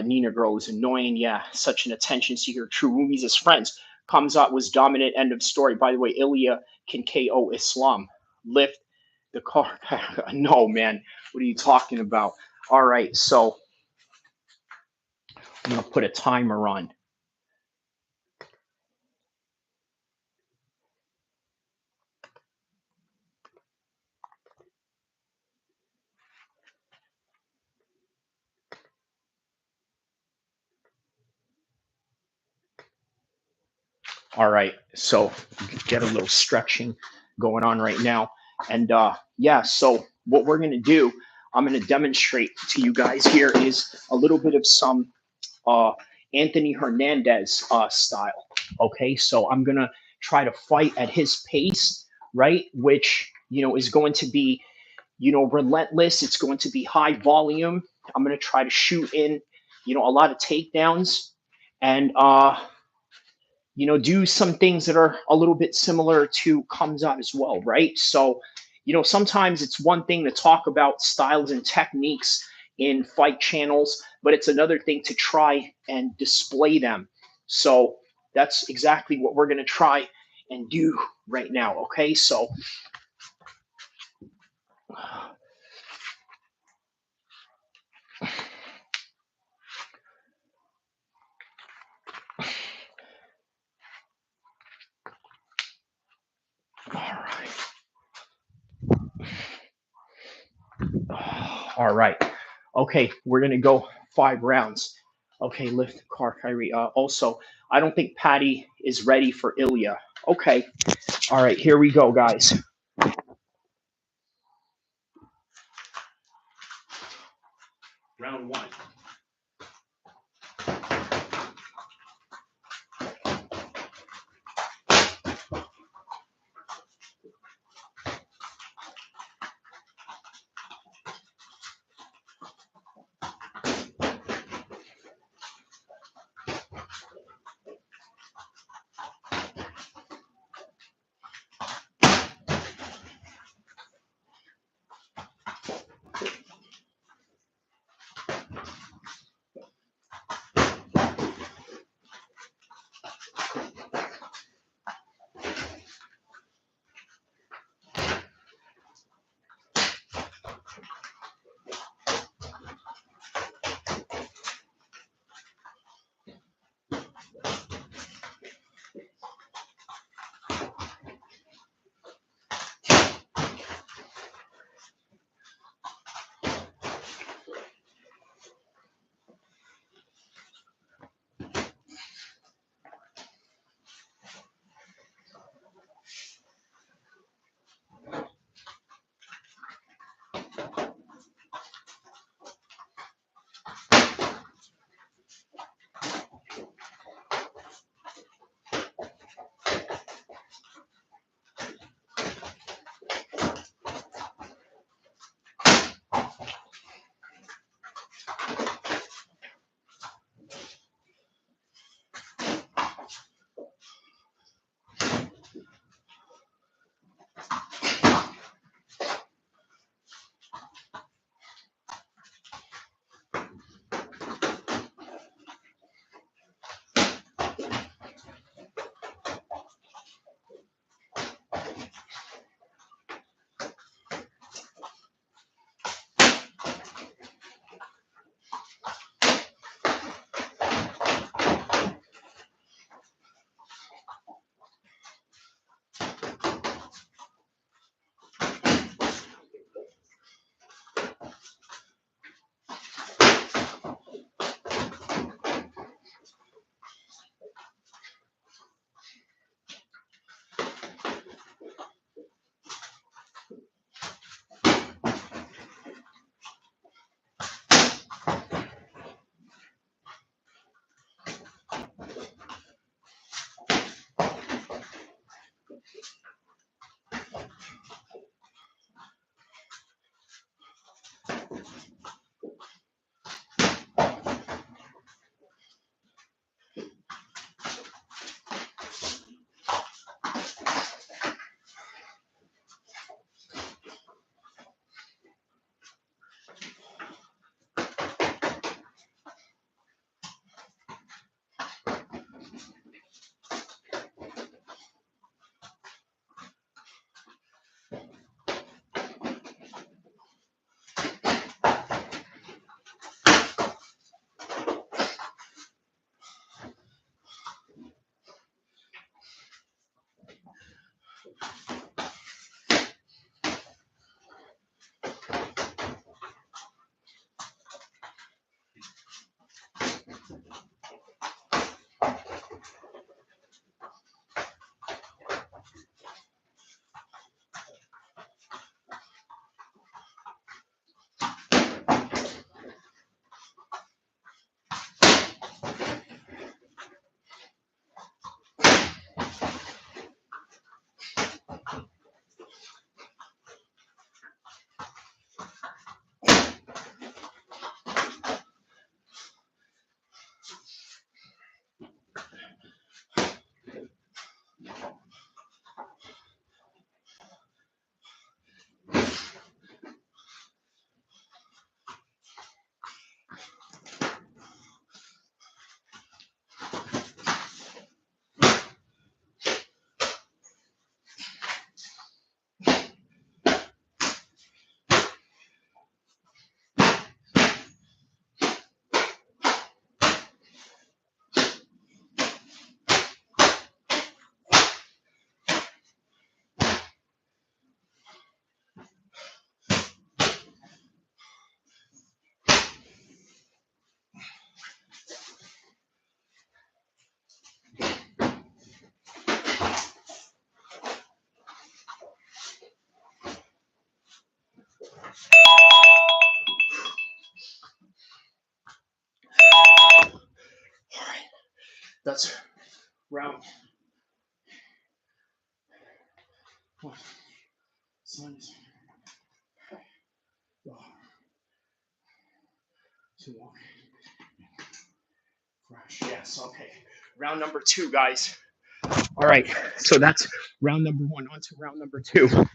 Nina girl is annoying. Yeah, such an attention seeker. True roomies as friends. Khamzat was dominant. End of story. By the way, Ilya can KO Islam. Lift the car. No, man. What are you talking about? All right, so I'm going to put a timer on. All right, so get a little stretching going on right now. And yeah, so what we're going to do, I'm going to demonstrate to you guys here is a little bit of some uh, Anthony Hernandez style. Okay, so I'm gonna try to fight at his pace, right? Which is going to be relentless. It's going to be high volume. I'm gonna try to shoot in a lot of takedowns and do some things that are a little bit similar to Khamzat as well, right? So, sometimes it's one thing to talk about styles and techniques in fight channels, but it's another thing to try and display them. So that's exactly what we're going to try and do right now. Okay, so all right. All right. Okay, we're gonna go 5 rounds. Okay, lift car Kyrie. Also, I don't think Patty is ready for Ilya. Okay. All right, here we go, guys. Round one. That's round 1. Sons. 2 more. Fresh. Yes. Okay. Round number 2, guys. All right. So that's round number 1. On to round number 2.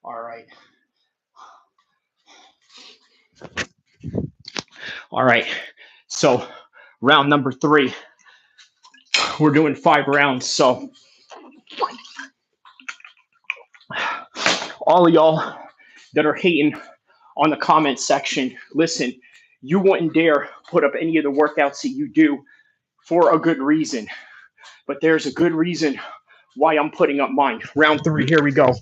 All right. All right. So round number 3. We're doing 5 rounds. So all of y'all that are hating on the comment section, listen, you wouldn't dare put up any of the workouts that you do for a good reason. But there's a good reason why I'm putting up mine. Round 3, here we go.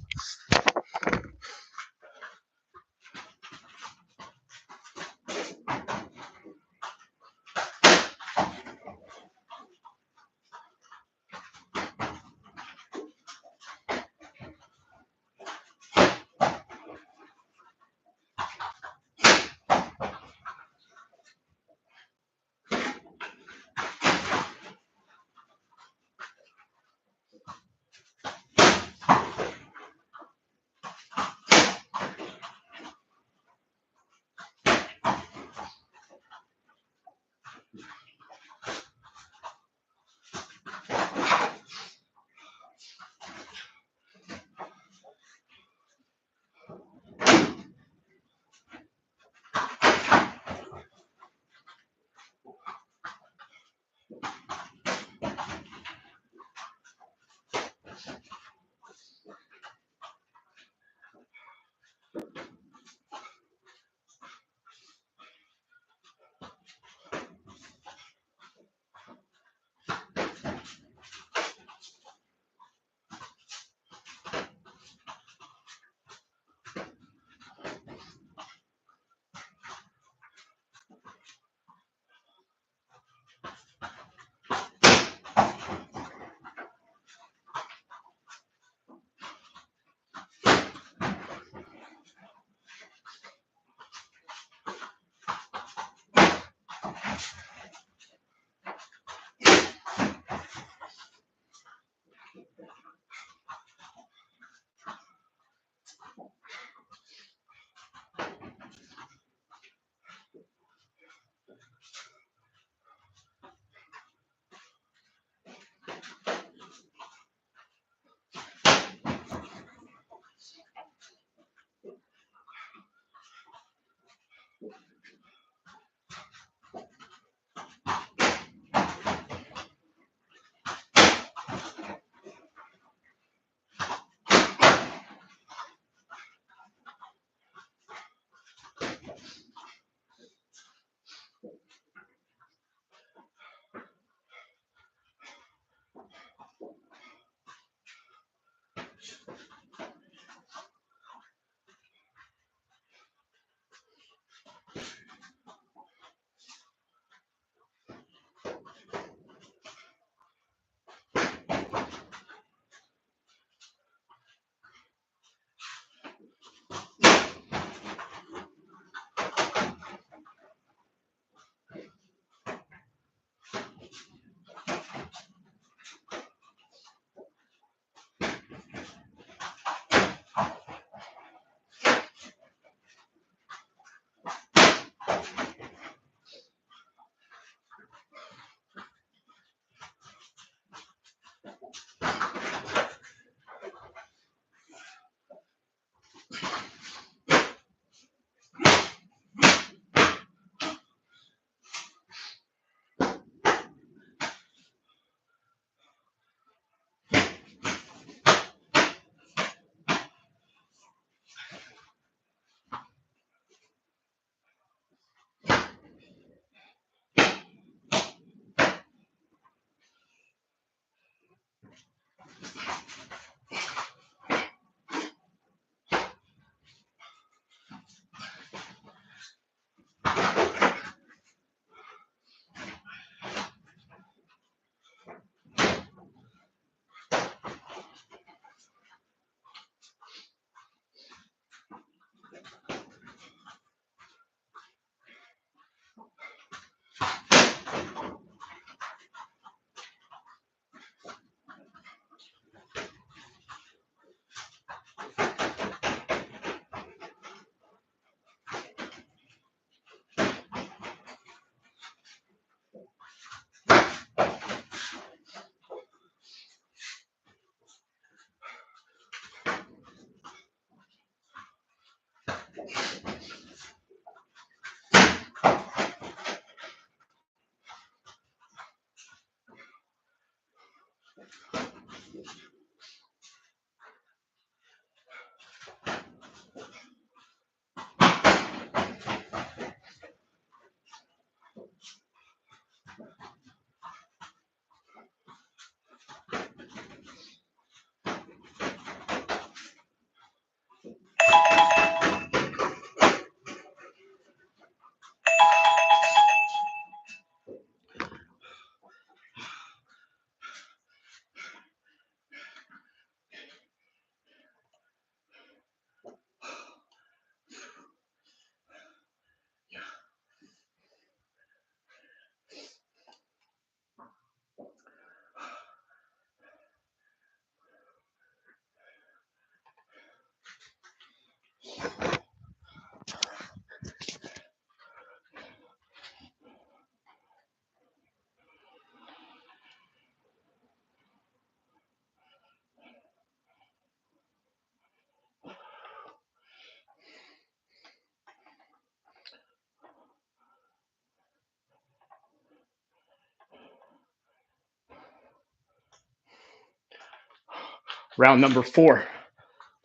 Round number 4.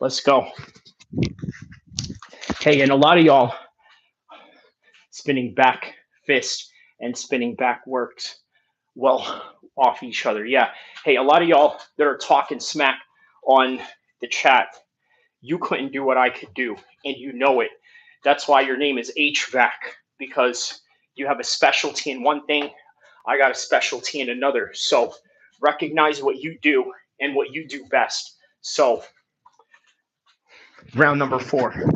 Let's go. Hey, and a lot of y'all spinning back fist and spinning back works well off each other. Yeah. Hey, a lot of y'all that are talking smack on the chat, you couldn't do what I could do, and you know it. That's why your name is HVAC, because you have a specialty in one thing. I got a specialty in another. So recognize what you do and what you do best. So round number 4.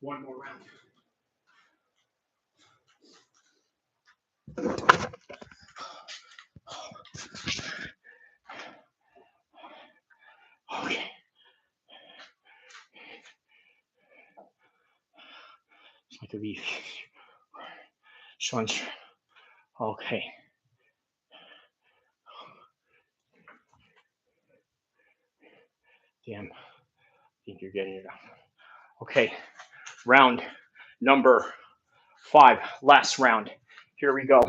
One more round. Okay. It's like a beef. Shunch. Okay. Damn. I think you're getting it. Okay. Round number 5. Last round. Here we go.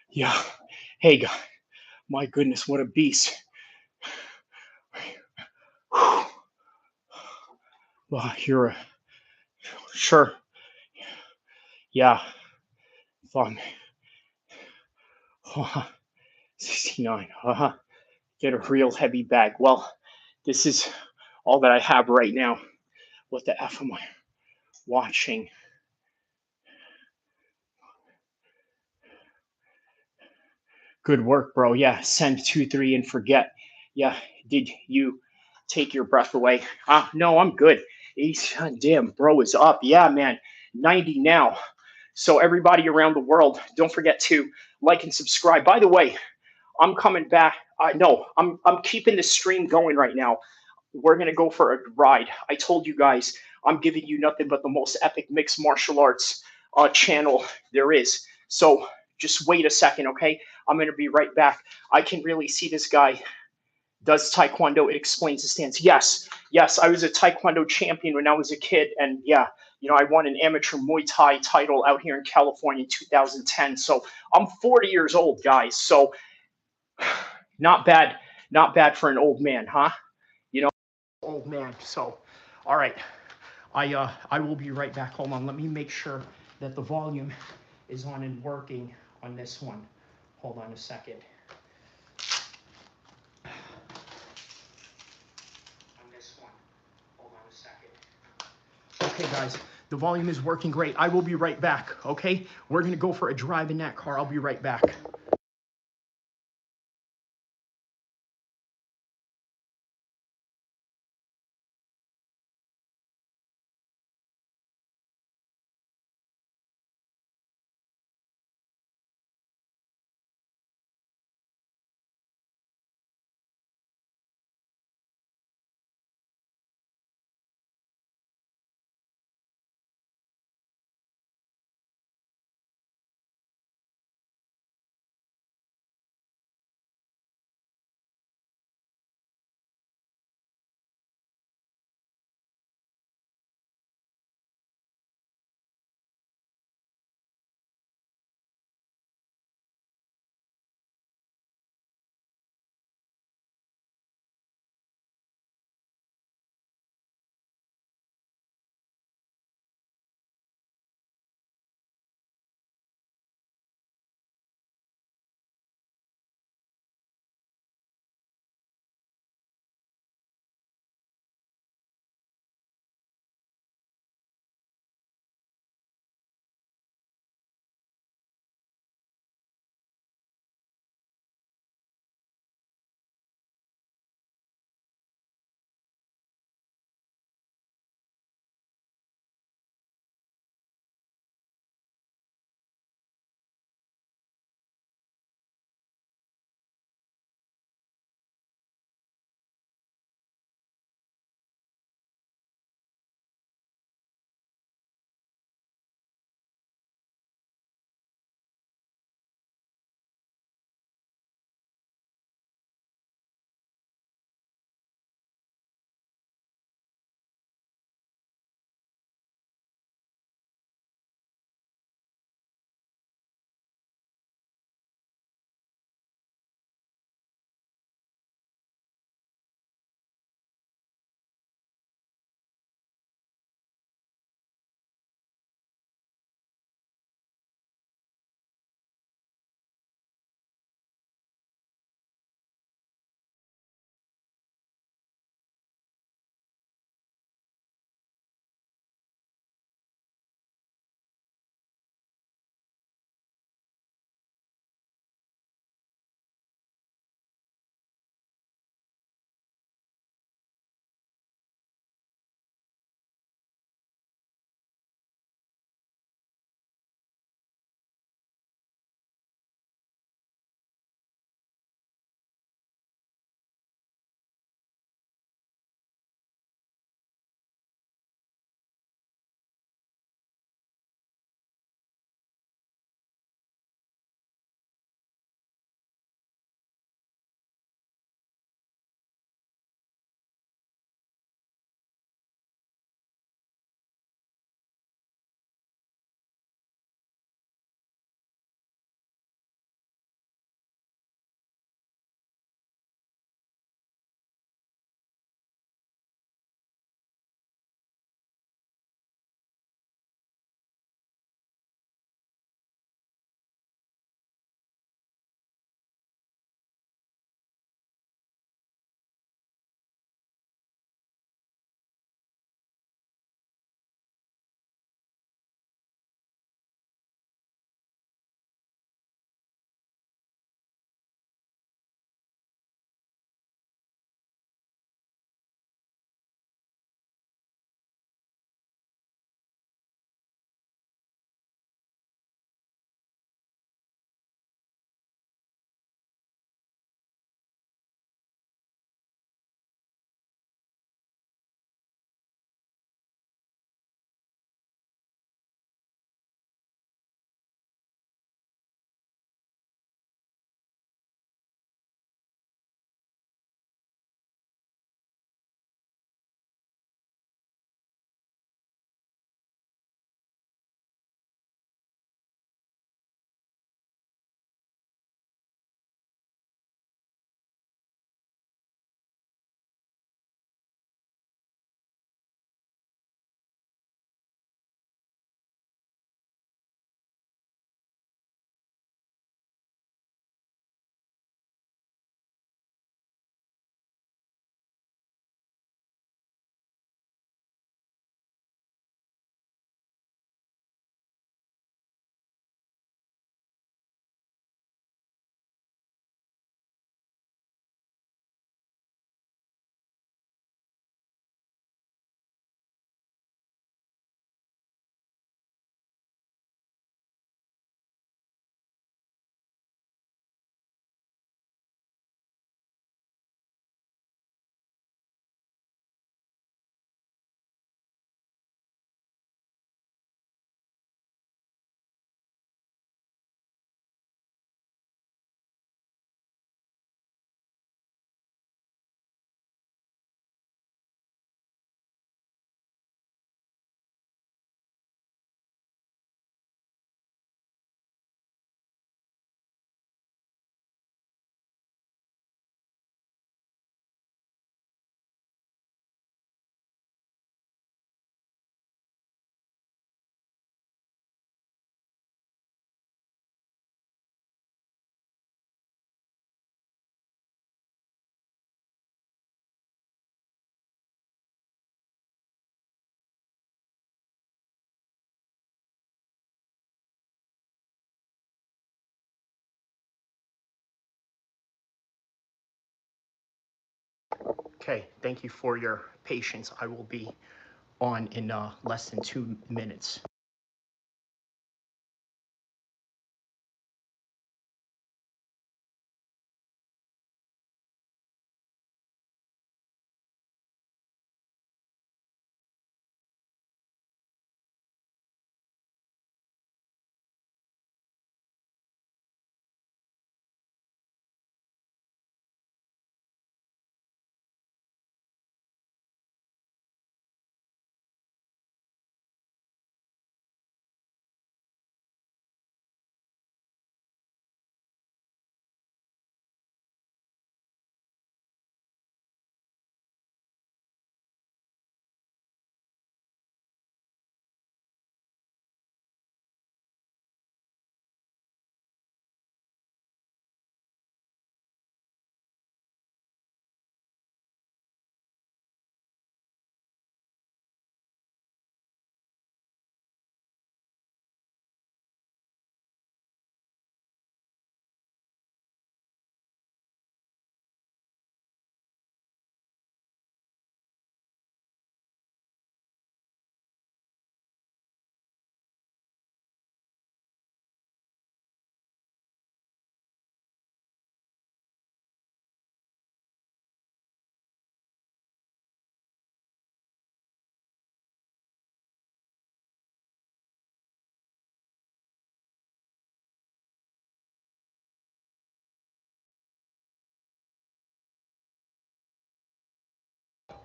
Yeah. Hey, God. My goodness, what a beast. Well, you're sure. Yeah. Fun. 69. Get a real heavy bag. Well, this is all that I have right now. What the F am I watching? Good work, bro. Yeah, send 2-3 and forget. Yeah, did you take your breath away? No, I'm good. He's damn, bro is up. Yeah, man, 90 now. So everybody around the world, don't forget to like and subscribe. By the way, I'm coming back. No, I'm keeping the stream going right now. We're gonna go for a ride. I told you guys I'm giving you nothing but the most epic mixed martial arts channel there is. So just wait a second, okay? I'm gonna be right back. I can really see this guy does taekwondo. It explains the stance. Yes, yes, I was a taekwondo champion when I was a kid, and yeah, you know, I won an amateur Muay Thai title out here in California in 2010. So I'm 40 years old, guys. So not bad, not bad for an old man, huh? You know, old man. So, all right, I will be right back. Hold on, let me make sure that the volume is on and working on this one. Hold on a second. On this one. Hold on a second. Okay, guys, the volume is working great. I will be right back, okay? We're going to go for a drive in that car. I'll be right back. Okay, thank you for your patience. I will be on in less than 2 minutes.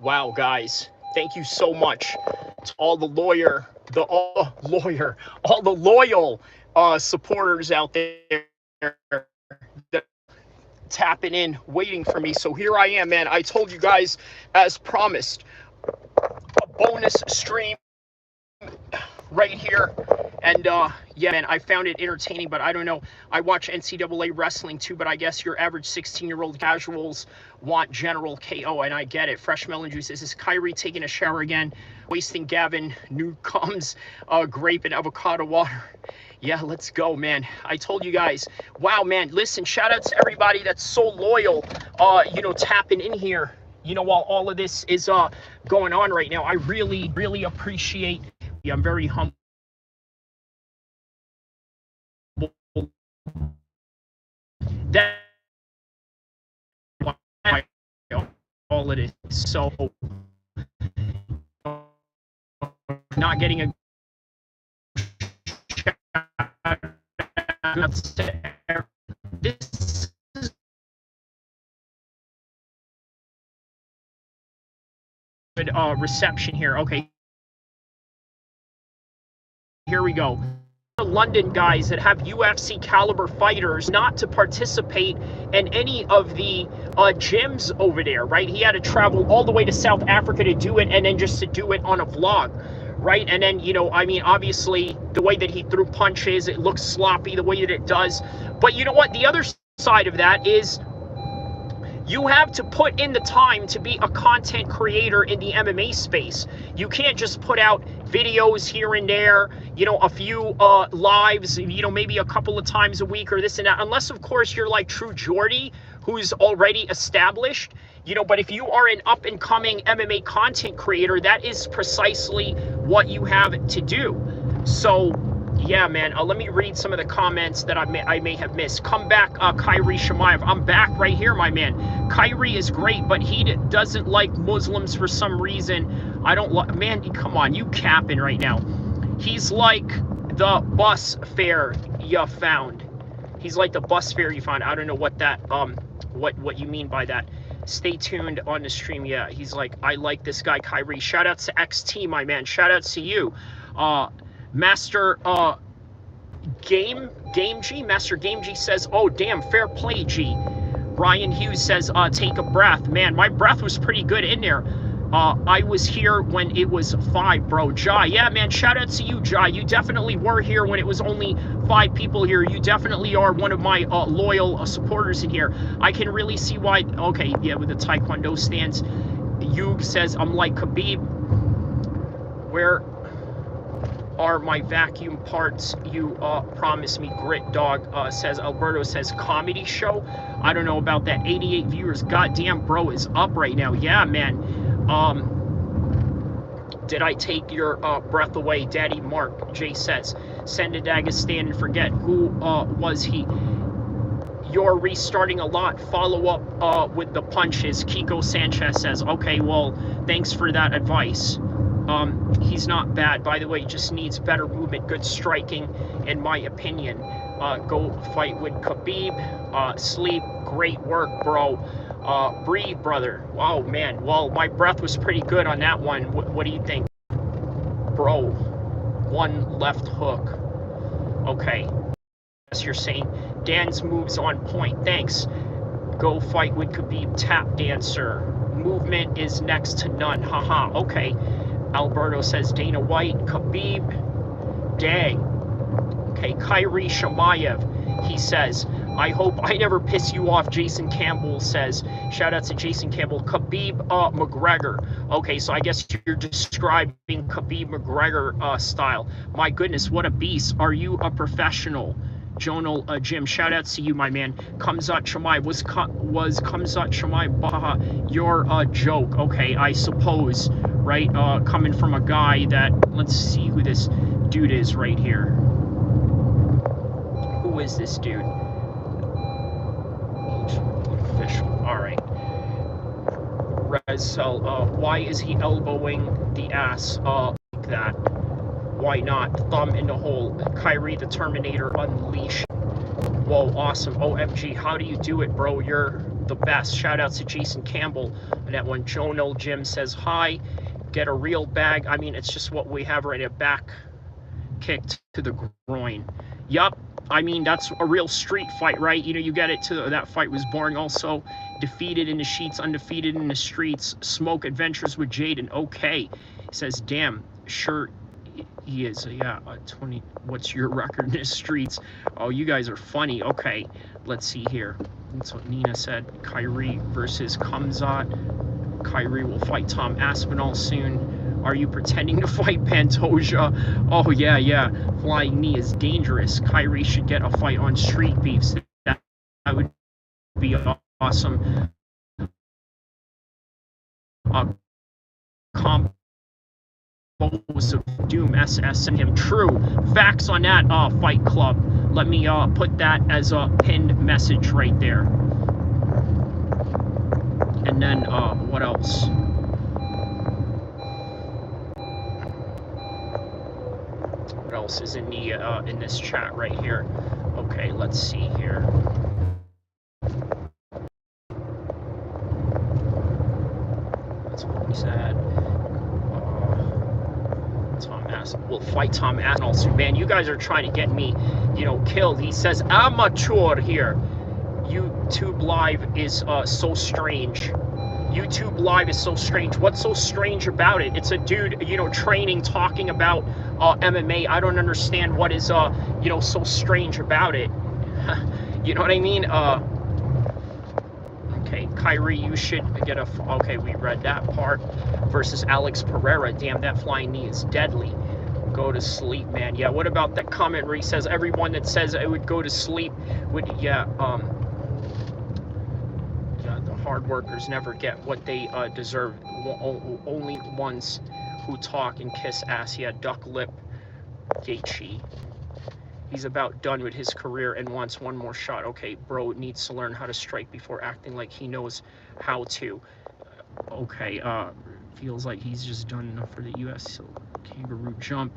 Wow, guys, thank you so much to all the all the loyal supporters out there that tapping in, waiting for me. So here I am, man. I told you guys, as promised, a bonus stream right here. And yeah, man, I found it entertaining, but I don't know. I watch NCAA wrestling too, but I guess your average 16-year-old casuals want general KO, and I get it. Fresh melon juice. Is this Kyrie taking a shower again? Wasting Gavin Newcomb's grape and avocado water. Yeah, let's go, man. I told you guys. Wow, man. Listen, shout out to everybody that's so loyal, you know, tapping in here, you know, while all of this is going on right now. I really, really appreciate. I'm very humble. That all it is. So not getting a this is good reception here. Okay, here we go. London guys that have UFC caliber fighters not to participate in any of the gyms over there, right? He had to travel all the way to South Africa to do it, and then just to do it on a vlog, right? And then, you know, I mean, obviously the way that he threw punches, it looks sloppy the way that it does. But you know what? The other side of that is you have to put in the time to be a content creator in the MMA space. You can't just put out videos here and there, you know, a few lives, you know, maybe a couple of times a week or this and that, unless of course you're like True Jordy, who's already established, you know. But if you are an up and coming MMA content creator, that is precisely what you have to do. So yeah, man, let me read some of the comments that I may have missed. Come back, Kyrie Shemaev. I'm back right here, my man. Kyrie is great, but he doesn't like Muslims for some reason. I don't like, man, come on, you capping right now. He's like the bus fare you found. He's like the bus fare you found. I don't know what that, what you mean by that. Stay tuned on the stream. Yeah, he's like, I like this guy, Kyrie. Shout outs to XT, my man. Shout outs to you. Master Game G. Master Game G says, oh damn, fair play, G. Ryan Hughes says, take a breath. Man, my breath was pretty good in there. I was here when it was 5, bro. Ja, yeah, man, shout out to you, Ja. You definitely were here when it was only 5 people here. You definitely are one of my loyal supporters in here. I can really see why. Okay, yeah, with the Taekwondo stance. Yug says, I'm like Khabib. Where are my vacuum parts you promised me. Grit Dog says, Alberto says, comedy show. I don't know about that. 88 viewers. Goddamn, bro is up right now. Yeah, man. Did I take your breath away? Daddy Mark, Jay says. Send a Dagestan and forget. Who was he? You're restarting a lot. Follow up with the punches. Kiko Sanchez says, okay, well, thanks for that advice. He's not bad, by the way, just needs better movement, good striking, in my opinion. Go fight with Khabib. Sleep, great work, bro. Breathe, brother. Wow, man. Well, my breath was pretty good on that one. What do you think? Bro, one left hook. Okay. Yes, you're saying Dan's moves on point. Thanks. Go fight with Khabib. Tap dancer. Movement is next to none. Haha. Okay. Alberto says Dana White, Khabib, dang. Okay, Kyrie Shamayev, he says, I hope I never piss you off. Jason Campbell says, shout out to Jason Campbell. Khabib McGregor. Okay, so I guess you're describing Khabib McGregor style. My goodness, what a beast. Are you a professional? Jonal Jim, shout out to you, my man. Khamzat Shamai, was Khamzat Shamai Baha your joke? Okay, I suppose, right? Coming from a guy that, let's see who this dude is right here. Who is this dude? Official. All right. Rezel, why is he elbowing the ass like that? Why not? Thumb in the hole. Kyrie the Terminator unleashed. Whoa, awesome. OMG, how do you do it, bro? You're the best. Shout out to Jason Campbell on that one. Jonal Jim says hi. Get a real bag. I mean, it's just what we have right, a back kick to the groin. Yup. I mean, that's a real street fight, right? You know, you get it to that fight was boring. Also, defeated in the sheets, undefeated in the streets. Smoke adventures with Jaden. Okay. He says, damn, sure he is. Yeah, 20. What's your record in the streets? Oh, you guys are funny. Okay, let's see here. That's what Nina said. Kyrie versus Khamzat. Kyrie will fight Tom Aspinall soon. Are you pretending to fight Pantoja? Oh, yeah. Flying knee is dangerous. Kyrie should get a fight on Street Beefs. That would be awesome. Combos of Doom SS and him. True. Facts on that, Fight Club. Let me put that as a pinned message right there. And then, what else? What else is in the in this chat right here? Okay, let's see here. That's what he said. Tom Aspinall. We'll fight Tom Aspinall soon. Man, you guys are trying to get me, you know, killed. He says amateur here. YouTube Live is so strange. YouTube Live is so strange. What's so strange about it? It's a dude, you know, training, talking about MMA. I don't understand what is, you know, so strange about it. You know what I mean? Okay, Kyrie, you should get a... Okay, we read that part. Versus Alex Pereira. Damn, that flying knee is deadly. Go to sleep, man. Yeah, what about that comment where he says everyone that says it would go to sleep would... Yeah, hard workers never get what they deserve. Only ones who talk and kiss ass. Yeah, duck lip. Gaethje. He's about done with his career and wants one more shot. Okay, bro needs to learn how to strike before acting like he knows how to. Okay, feels like he's just done enough for the U.S. So, kangaroo jump.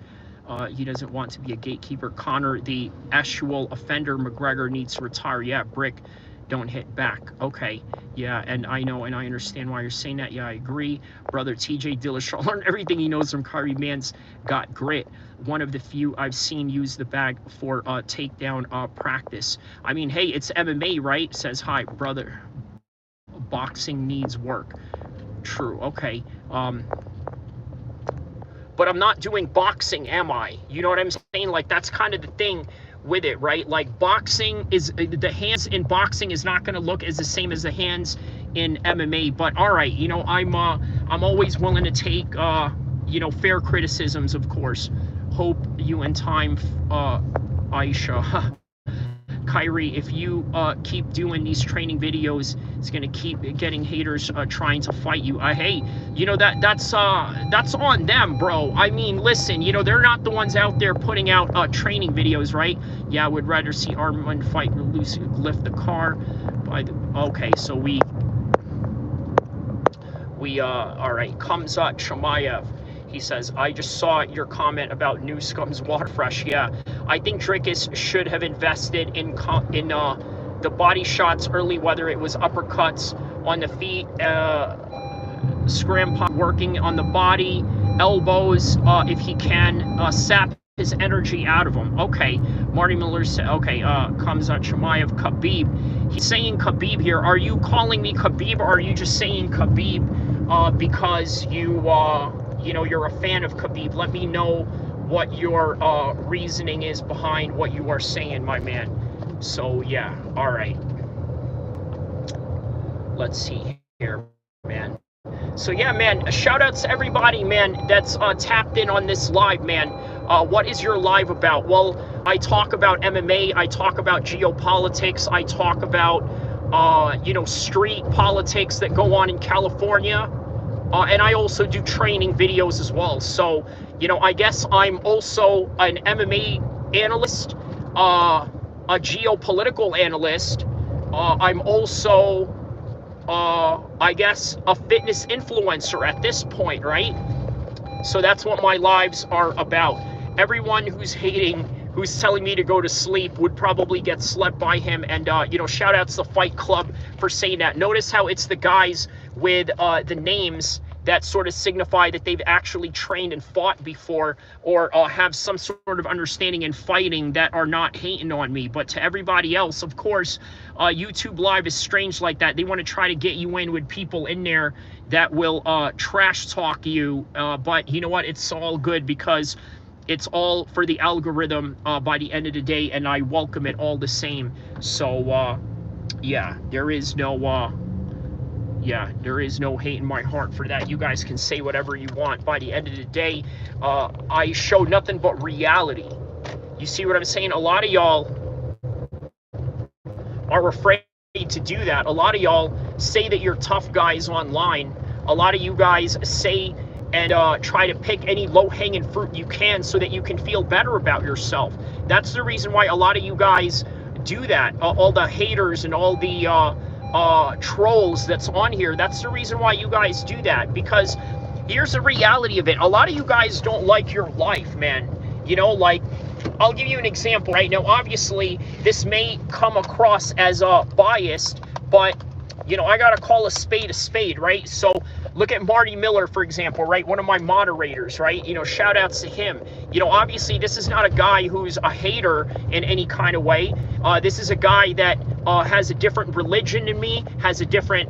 He doesn't want to be a gatekeeper. Connor, the actual offender. McGregor needs to retire. Yeah, Brick. Don't hit back. Okay, yeah, and I know and I understand why you're saying that. Yeah, I agree. Brother TJ Dillashaw learned everything he knows from Kyrie. Man's got grit. One of the few I've seen use the bag for takedown practice. I mean, hey, it's MMA, right? Says hi, brother. Boxing needs work. True. Okay. But I'm not doing boxing, am I? You know what I'm saying? Like, that's kind of the thing with it, right? Like, boxing is, the hands in boxing is not going to look as the same as the hands in MMA. But all right, you know, I'm always willing to take you know, fair criticisms, of course. hope you in time, Aisha. Kyrie, if you keep doing these training videos, it's gonna keep getting haters trying to fight you. Hey, you know, that's on them, bro. I mean, listen, you know, they're not the ones out there putting out training videos, right? Yeah, I would rather see Armand fight or lift the car. Okay, so we all right. Khamzat Shamayev. He says, I just saw your comment about New Scum's Waterfresh. Yeah, I think Dricuss should have invested in the body shots early, whether it was uppercuts on the feet, scram pop, working on the body, elbows, if he can, sap his energy out of him. Okay, Marty Miller said, okay, Khamzat Shamayev, Khabib. He's saying Khabib here. Are you calling me Khabib, or are you just saying Khabib because you know, you're a fan of Khabib? Let me know what your reasoning is behind what you are saying, my man. So yeah, all right. Let's see here, man. So yeah, man, shout out to everybody, man, that's tapped in on this live, man. What is your live about? Well, I talk about MMA, I talk about geopolitics, I talk about, you know, street politics that go on in California. And I also do training videos as well. So, you know, I guess I'm also an MMA analyst, a geopolitical analyst. I'm also, I guess, a fitness influencer at this point, right? So that's what my lives are about. Everyone who's hating, who's telling me to go to sleep, would probably get slept by him. And, you know, shout out to the Fight Club for saying that. Notice how it's the guys with the names that sort of signify that they've actually trained and fought before, or have some sort of understanding in fighting, that are not hating on me. But to everybody else, of course, YouTube Live is strange like that. They want to try to get you in with people in there that will trash talk you. But you know what? It's all good, because it's all for the algorithm by the end of the day, and I welcome it all the same. So yeah, there is no there is no hate in my heart for that. You guys can say whatever you want. By the end of the day, I show nothing but reality. You see what I'm saying? A lot of y'all are afraid to do that. A lot of y'all say that you're tough guys online. A lot of you guys say and try to pick any low-hanging fruit you can so that you can feel better about yourself. That's the reason why a lot of you guys do that. All the haters and all the trolls that's on here, that's the reason why you guys do that. Because here's the reality of it: a lot of you guys don't like your life, man. You know, like, I'll give you an example right now. Obviously this may come across as biased, but you know, I gotta call a spade, right? So look at Marty Miller, for example, right? One of my moderators, right? You know, shout outs to him. You know, obviously this is not a guy who's a hater in any kind of way. This is a guy that has a different religion than me, has a different,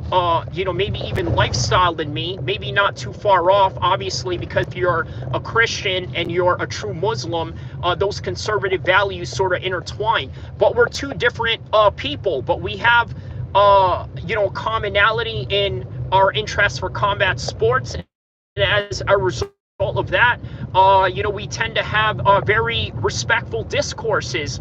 you know, maybe even lifestyle than me, maybe not too far off, obviously, because if you're a Christian and you're a true Muslim, those conservative values sort of intertwine. But we're two different people, but we have, you know, commonality in our interest for combat sports. And as a result of that, you know, we tend to have very respectful discourses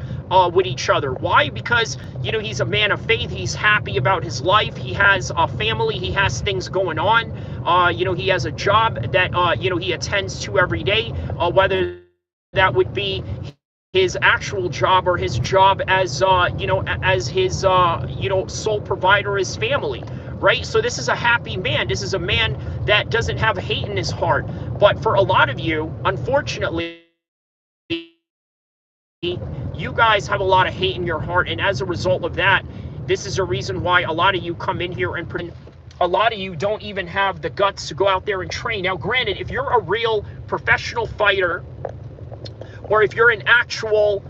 with each other. Why? Because, you know, he's a man of faith. He's happy about his life. He has a family. He has things going on. You know, he has a job that, you know, he attends to every day, whether that would be his actual job or his job as, you know, as his, you know, sole provider, his family, right? So this is a happy man. This is a man that doesn't have hate in his heart. But for a lot of you, unfortunately, you guys have a lot of hate in your heart. And as a result of that, this is a reason why a lot of you come in here and a lot of you don't even have the guts to go out there and train. Now, granted, if you're a real professional fighter, or if you're an actual,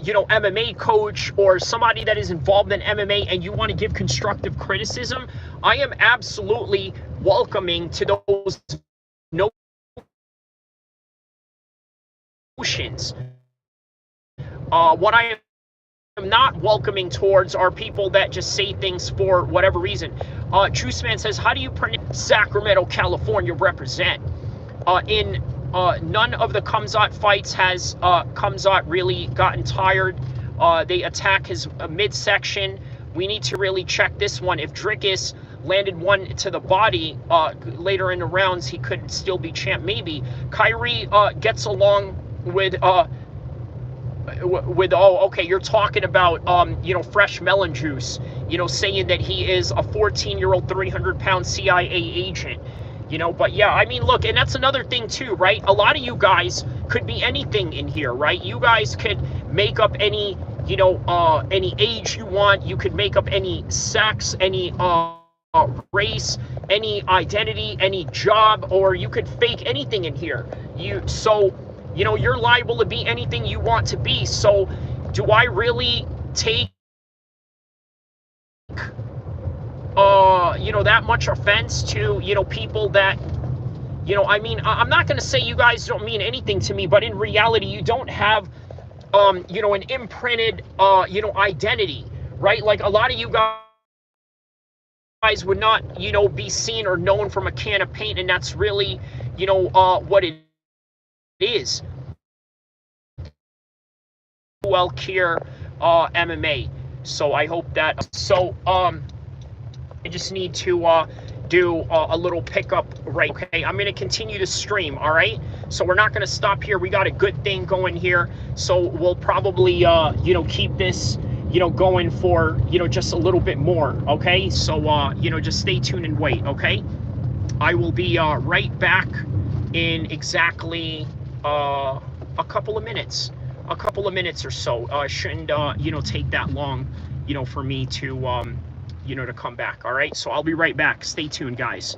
you know, MMA coach, or somebody that is involved in MMA and you want to give constructive criticism, I am absolutely welcoming to those notions. What I am not welcoming towards are people that just say things for whatever reason. Juice Man says, how do you pronounce Sacramento, California represent? In none of the Khamzat fights has Khamzat really gotten tired. They attack his midsection. We need to really check this one. If Dricuss landed one to the body later in the rounds, he could still be champ. Maybe Kyrie gets along with oh, okay, you're talking about fresh melon juice, saying that he is a 14-year-old 300-pound CIA agent. But yeah, I mean, look, and that's another thing too, right? A lot of you guys could be anything in here, right? You guys could make up any any age you want. You could make up any sex, any race, any identity, any job, or you could fake anything in here. You're liable to be anything you want to be. So do I really take that much offense to people that I mean, I'm not going to say you guys don't mean anything to me, but in reality you don't have an imprinted identity, right? Like a lot of you guys would not be seen or known from a can of paint, and that's really what it is. El-Kheer MMA. So I hope that. So I just need to do a little pickup, right? Okay, I'm gonna continue to stream. All right. So we're not gonna stop here. We got a good thing going here. So we'll probably keep this going for just a little bit more. Okay. So just stay tuned and wait. Okay. I will be right back in exactly a couple of minutes. A couple of minutes or so. Shouldn't take that long, for me to to come back. All right. So I'll be right back. Stay tuned, guys.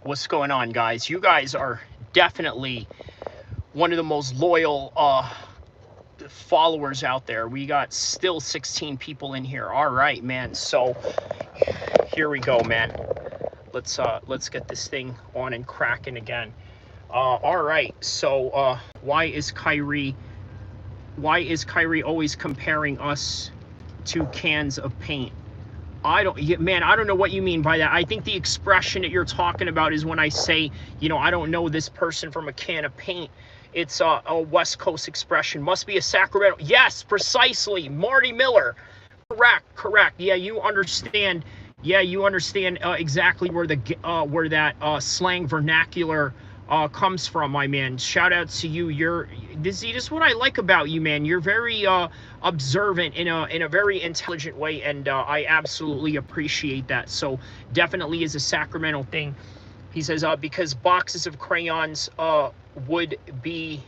What's going on, guys? You guys are definitely one of the most loyal followers out there. We got still 16 people in here. All right, man. So here we go, man. Let's get this thing on and cracking again. All right. So why is Kyrie always comparing us to cans of paint? I don't know what you mean by that. I think the expression that you're talking about is when I say, you know, I don't know this person from a can of paint. It's a West Coast expression. Must be a Sacramento. Yes, precisely. Marty Miller. Correct. Yeah, you understand. Yeah, you understand exactly where that slang vernacular comes from, my man. Shout out to you. This is what I like about you, man. You're very observant in a very intelligent way, and I absolutely appreciate that. So definitely is a Sacramento thing. He says because boxes of crayons would be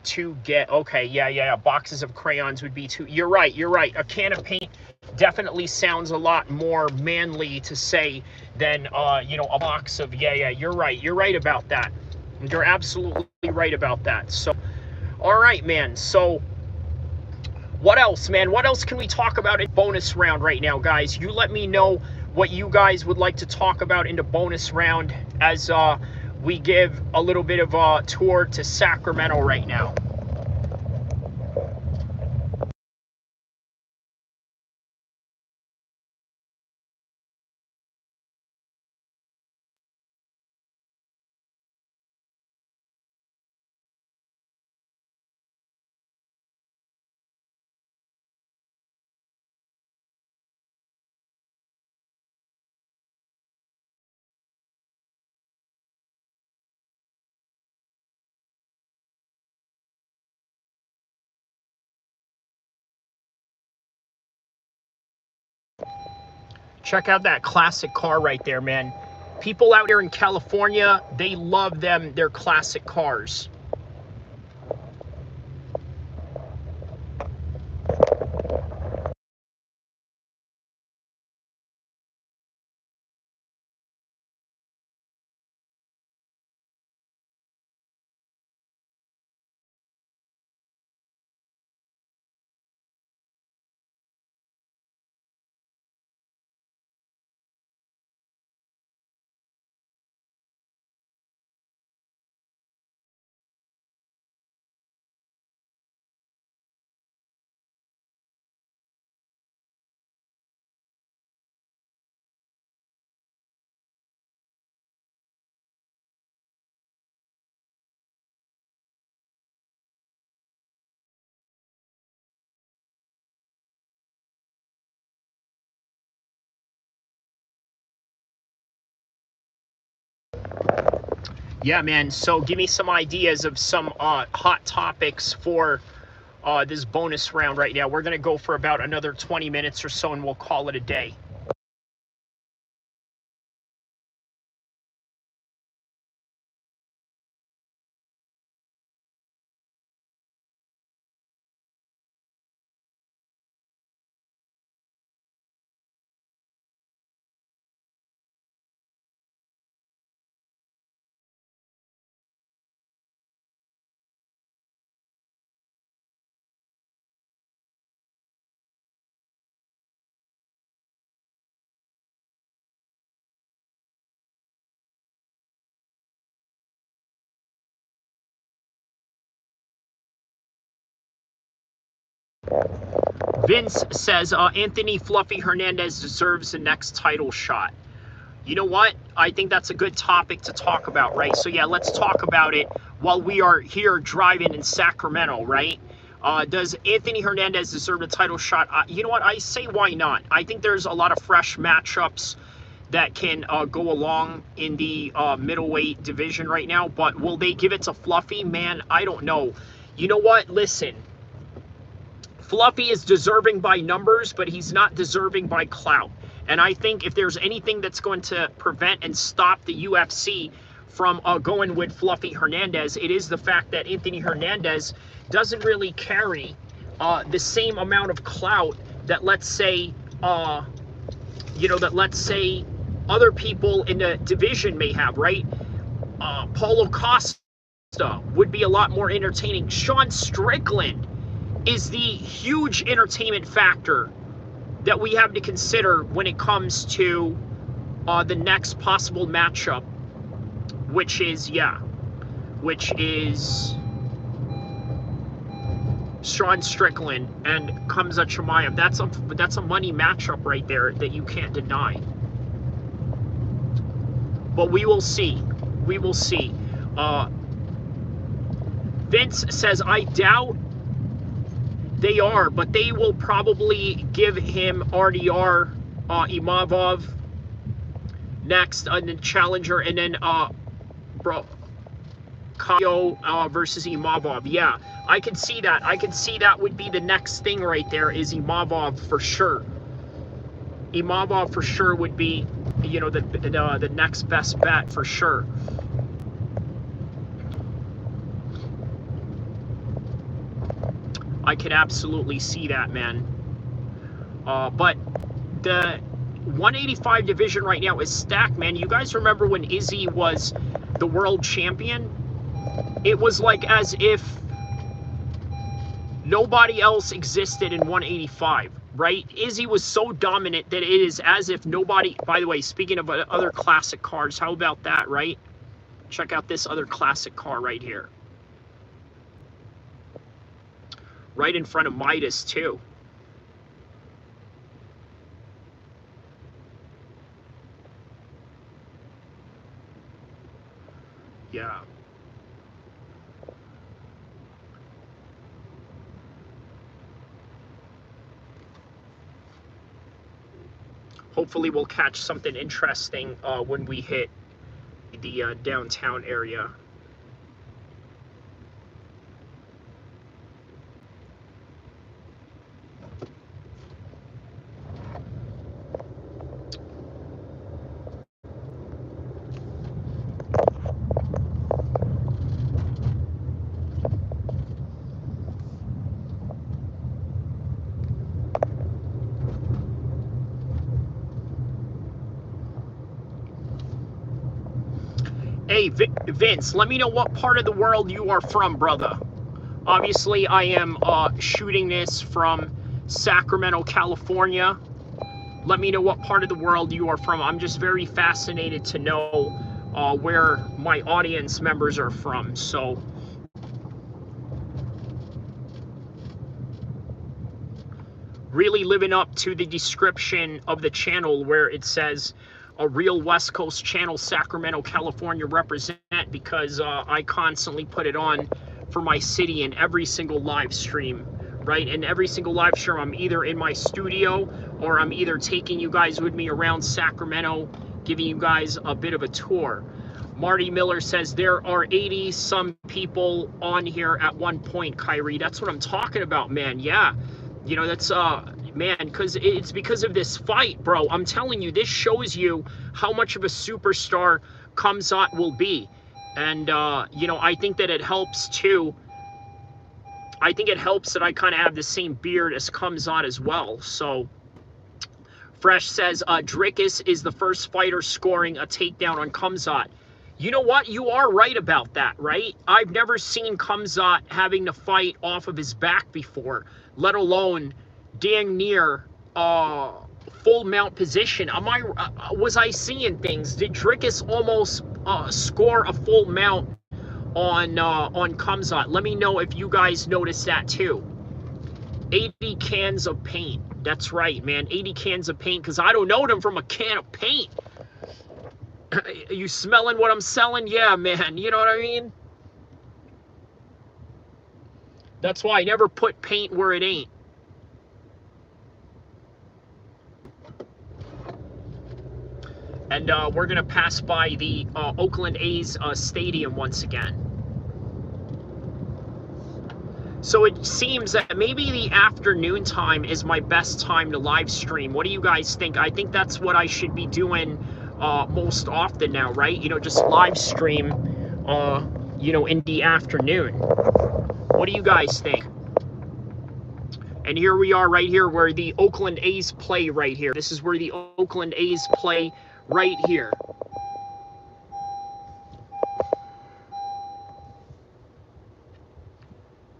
to get. Okay, yeah. Boxes of crayons would be too. You're right. A can of paint definitely sounds a lot more manly to say than you know, a box of. Yeah. You're right about that. You're absolutely right about that. So, all right, man. So, what else, man? What else can we talk about in bonus round right now, guys? You let me know what you guys would like to talk about in the bonus round as we give a little bit of a tour to Sacramento right now. Check out that classic car right there, man. People out here in California, they love their classic cars. Yeah, man. So give me some ideas of some hot topics for this bonus round right now. We're going to go for about another 20 minutes or so, and we'll call it a day. Vince says Anthony Fluffy Hernandez deserves the next title shot. You know what? I think that's a good topic to talk about, right? So yeah, let's talk about it while we are here driving in Sacramento, right? Does Anthony Hernandez deserve a title shot? You know what? I say why not? I think there's a lot of fresh matchups that can go along in the middleweight division right now, but will they give it to Fluffy? Man, I don't know. You know what? Listen, Fluffy is deserving by numbers, but he's not deserving by clout. And I think if there's anything that's going to prevent and stop the UFC from going with Fluffy Hernandez, it is the fact that Anthony Hernandez doesn't really carry the same amount of clout that, let's say, other people in the division may have, right? Paulo Costa would be a lot more entertaining. Sean Strickland is the huge entertainment factor that we have to consider when it comes to the next possible matchup, which is Sean Strickland and Khamzat Chimaev. That's a money matchup right there that you can't deny. But we will see. We will see. Vince says, I doubt they are, but they will probably give him RDR, Imavov next, and then challenger, and then Kaio versus Imavov. Yeah, I can see that. I can see that would be the next thing right there, is Imavov for sure. Imavov for sure would be, you know, the next best bet for sure. I could absolutely see that, man. But the 185 division right now is stacked, man. You guys remember when Izzy was the world champion? It was like as if nobody else existed in 185, right? Izzy was so dominant that it is as if nobody... By the way, speaking of other classic cars, how about that, right? Check out this other classic car right here. Right in front of Midas, too. Yeah. Hopefully we'll catch something interesting when we hit the downtown area. Hey, Vince, let me know what part of the world you are from, brother. Obviously, I am shooting this from Sacramento, California. Let me know what part of the world you are from. I'm just very fascinated to know where my audience members are from. So, really living up to the description of the channel where it says a real West Coast channel, Sacramento, California represent, because I constantly put it on for my city in every single live stream, right? And every single live stream, I'm either in my studio or I'm either taking you guys with me around Sacramento, giving you guys a bit of a tour. Marty Miller says there are 80 some people on here at one point, Kyrie. That's what I'm talking about, man. Yeah. You know, that's, man, because it's because of this fight, bro. I'm telling you, this shows you how much of a superstar Khamzat will be. And, you know, I think that it helps, too. I think it helps that I kind of have the same beard as Khamzat as well. So, Fresh says, Dricuss is the first fighter scoring a takedown on Khamzat. You know what? You are right about that, right? I've never seen Khamzat having to fight off of his back before, let alone dang near full mount position. Was I seeing things? Did Dricuss almost score a full mount on Khamzat? Let me know if you guys noticed that too. 80 cans of paint. That's right, man. 80 cans of paint, because I don't know them from a can of paint. You smelling what I'm selling? Yeah, man. You know what I mean? That's why I never put paint where it ain't. And we're going to pass by the Oakland A's stadium once again. So it seems that maybe the afternoon time is my best time to live stream. What do you guys think? I think that's what I should be doing most often now, right? You know, just live stream, you know, in the afternoon. What do you guys think? And here we are right here where the Oakland A's play right here. This is where the Oakland A's play right here.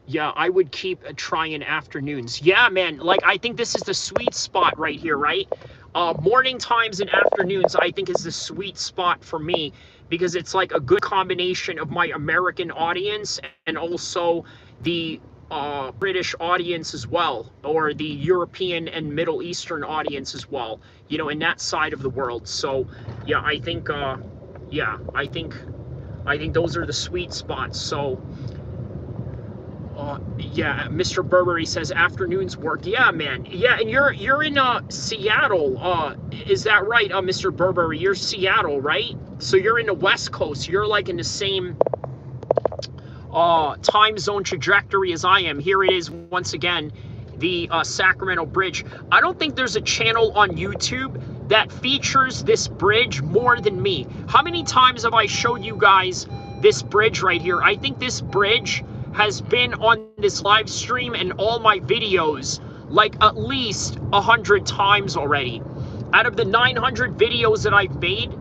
Yeah, I would keep trying afternoons. Yeah, man, like I think this is the sweet spot right here, right? Morning times and afternoons, I think, is the sweet spot for me because it's like a good combination of my American audience and also the British audience as well, or the European and Middle Eastern audience as well, you know, in that side of the world. So, yeah, I think, I think those are the sweet spots. So, yeah, Mr. Burberry says afternoons work. Yeah, man. Yeah, and you're in Seattle. Is that right, Mr. Burberry? You're Seattle, right? So you're in the West Coast. You're like in the same time zone trajectory as I am. Here it is once again, the Sacramento Bridge. I don't think there's a channel on YouTube that features this bridge more than me. How many times have I showed you guys this bridge right here? I think this bridge has been on this live stream and all my videos like at least 100 times already. Out of the 900 videos that I've made,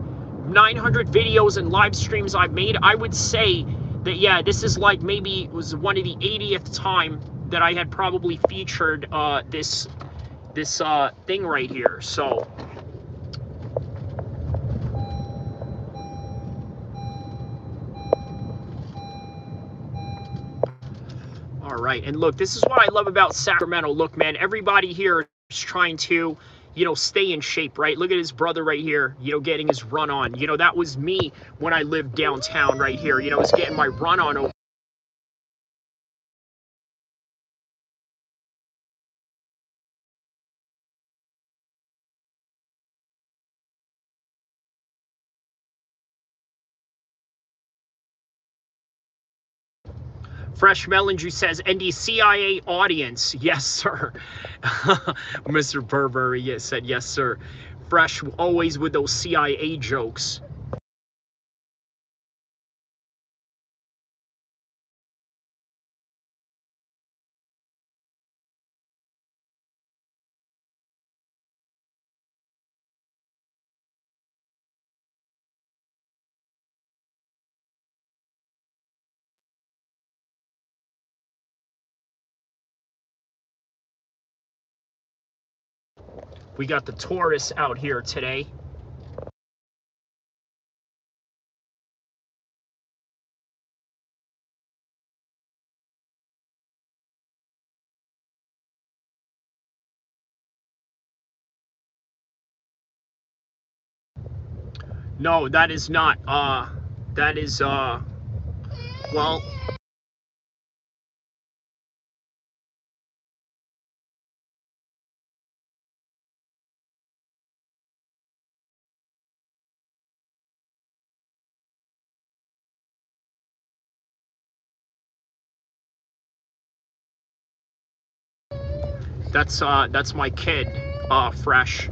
900 videos and live streams I've made, I would say that, yeah, this is like maybe it was one of the 80th time that I had probably featured this thing right here. So all right, and look, this is what I love about Sacramento. Look, man, everybody here is trying to, you know, stay in shape, right? Look at his brother right here, you know, getting his run on. You know, that was me when I lived downtown right here. You know, I was getting my run on over. Fresh Melon Juice says, and the CIA audience. Yes, sir. Mr. Burberry said, yes, sir. Fresh, always with those CIA jokes. We got the tourists out here today. No, that is not, that is, well, that's my kid, Fresh.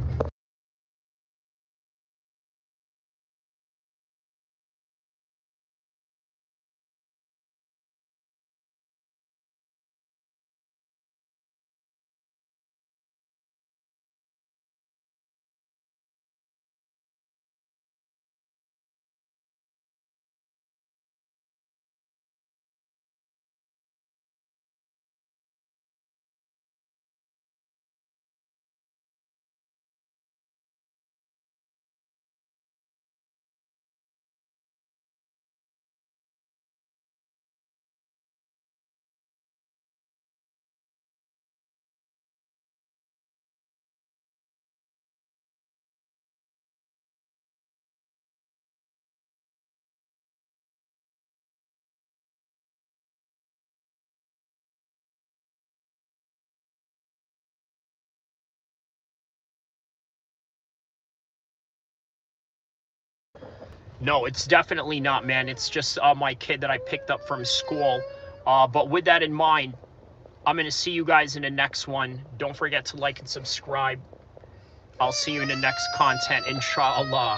No, it's definitely not, man. It's just my kid that I picked up from school. But with that in mind, I'm going to see you guys in the next one. Don't forget to like and subscribe. I'll see you in the next content, inshallah.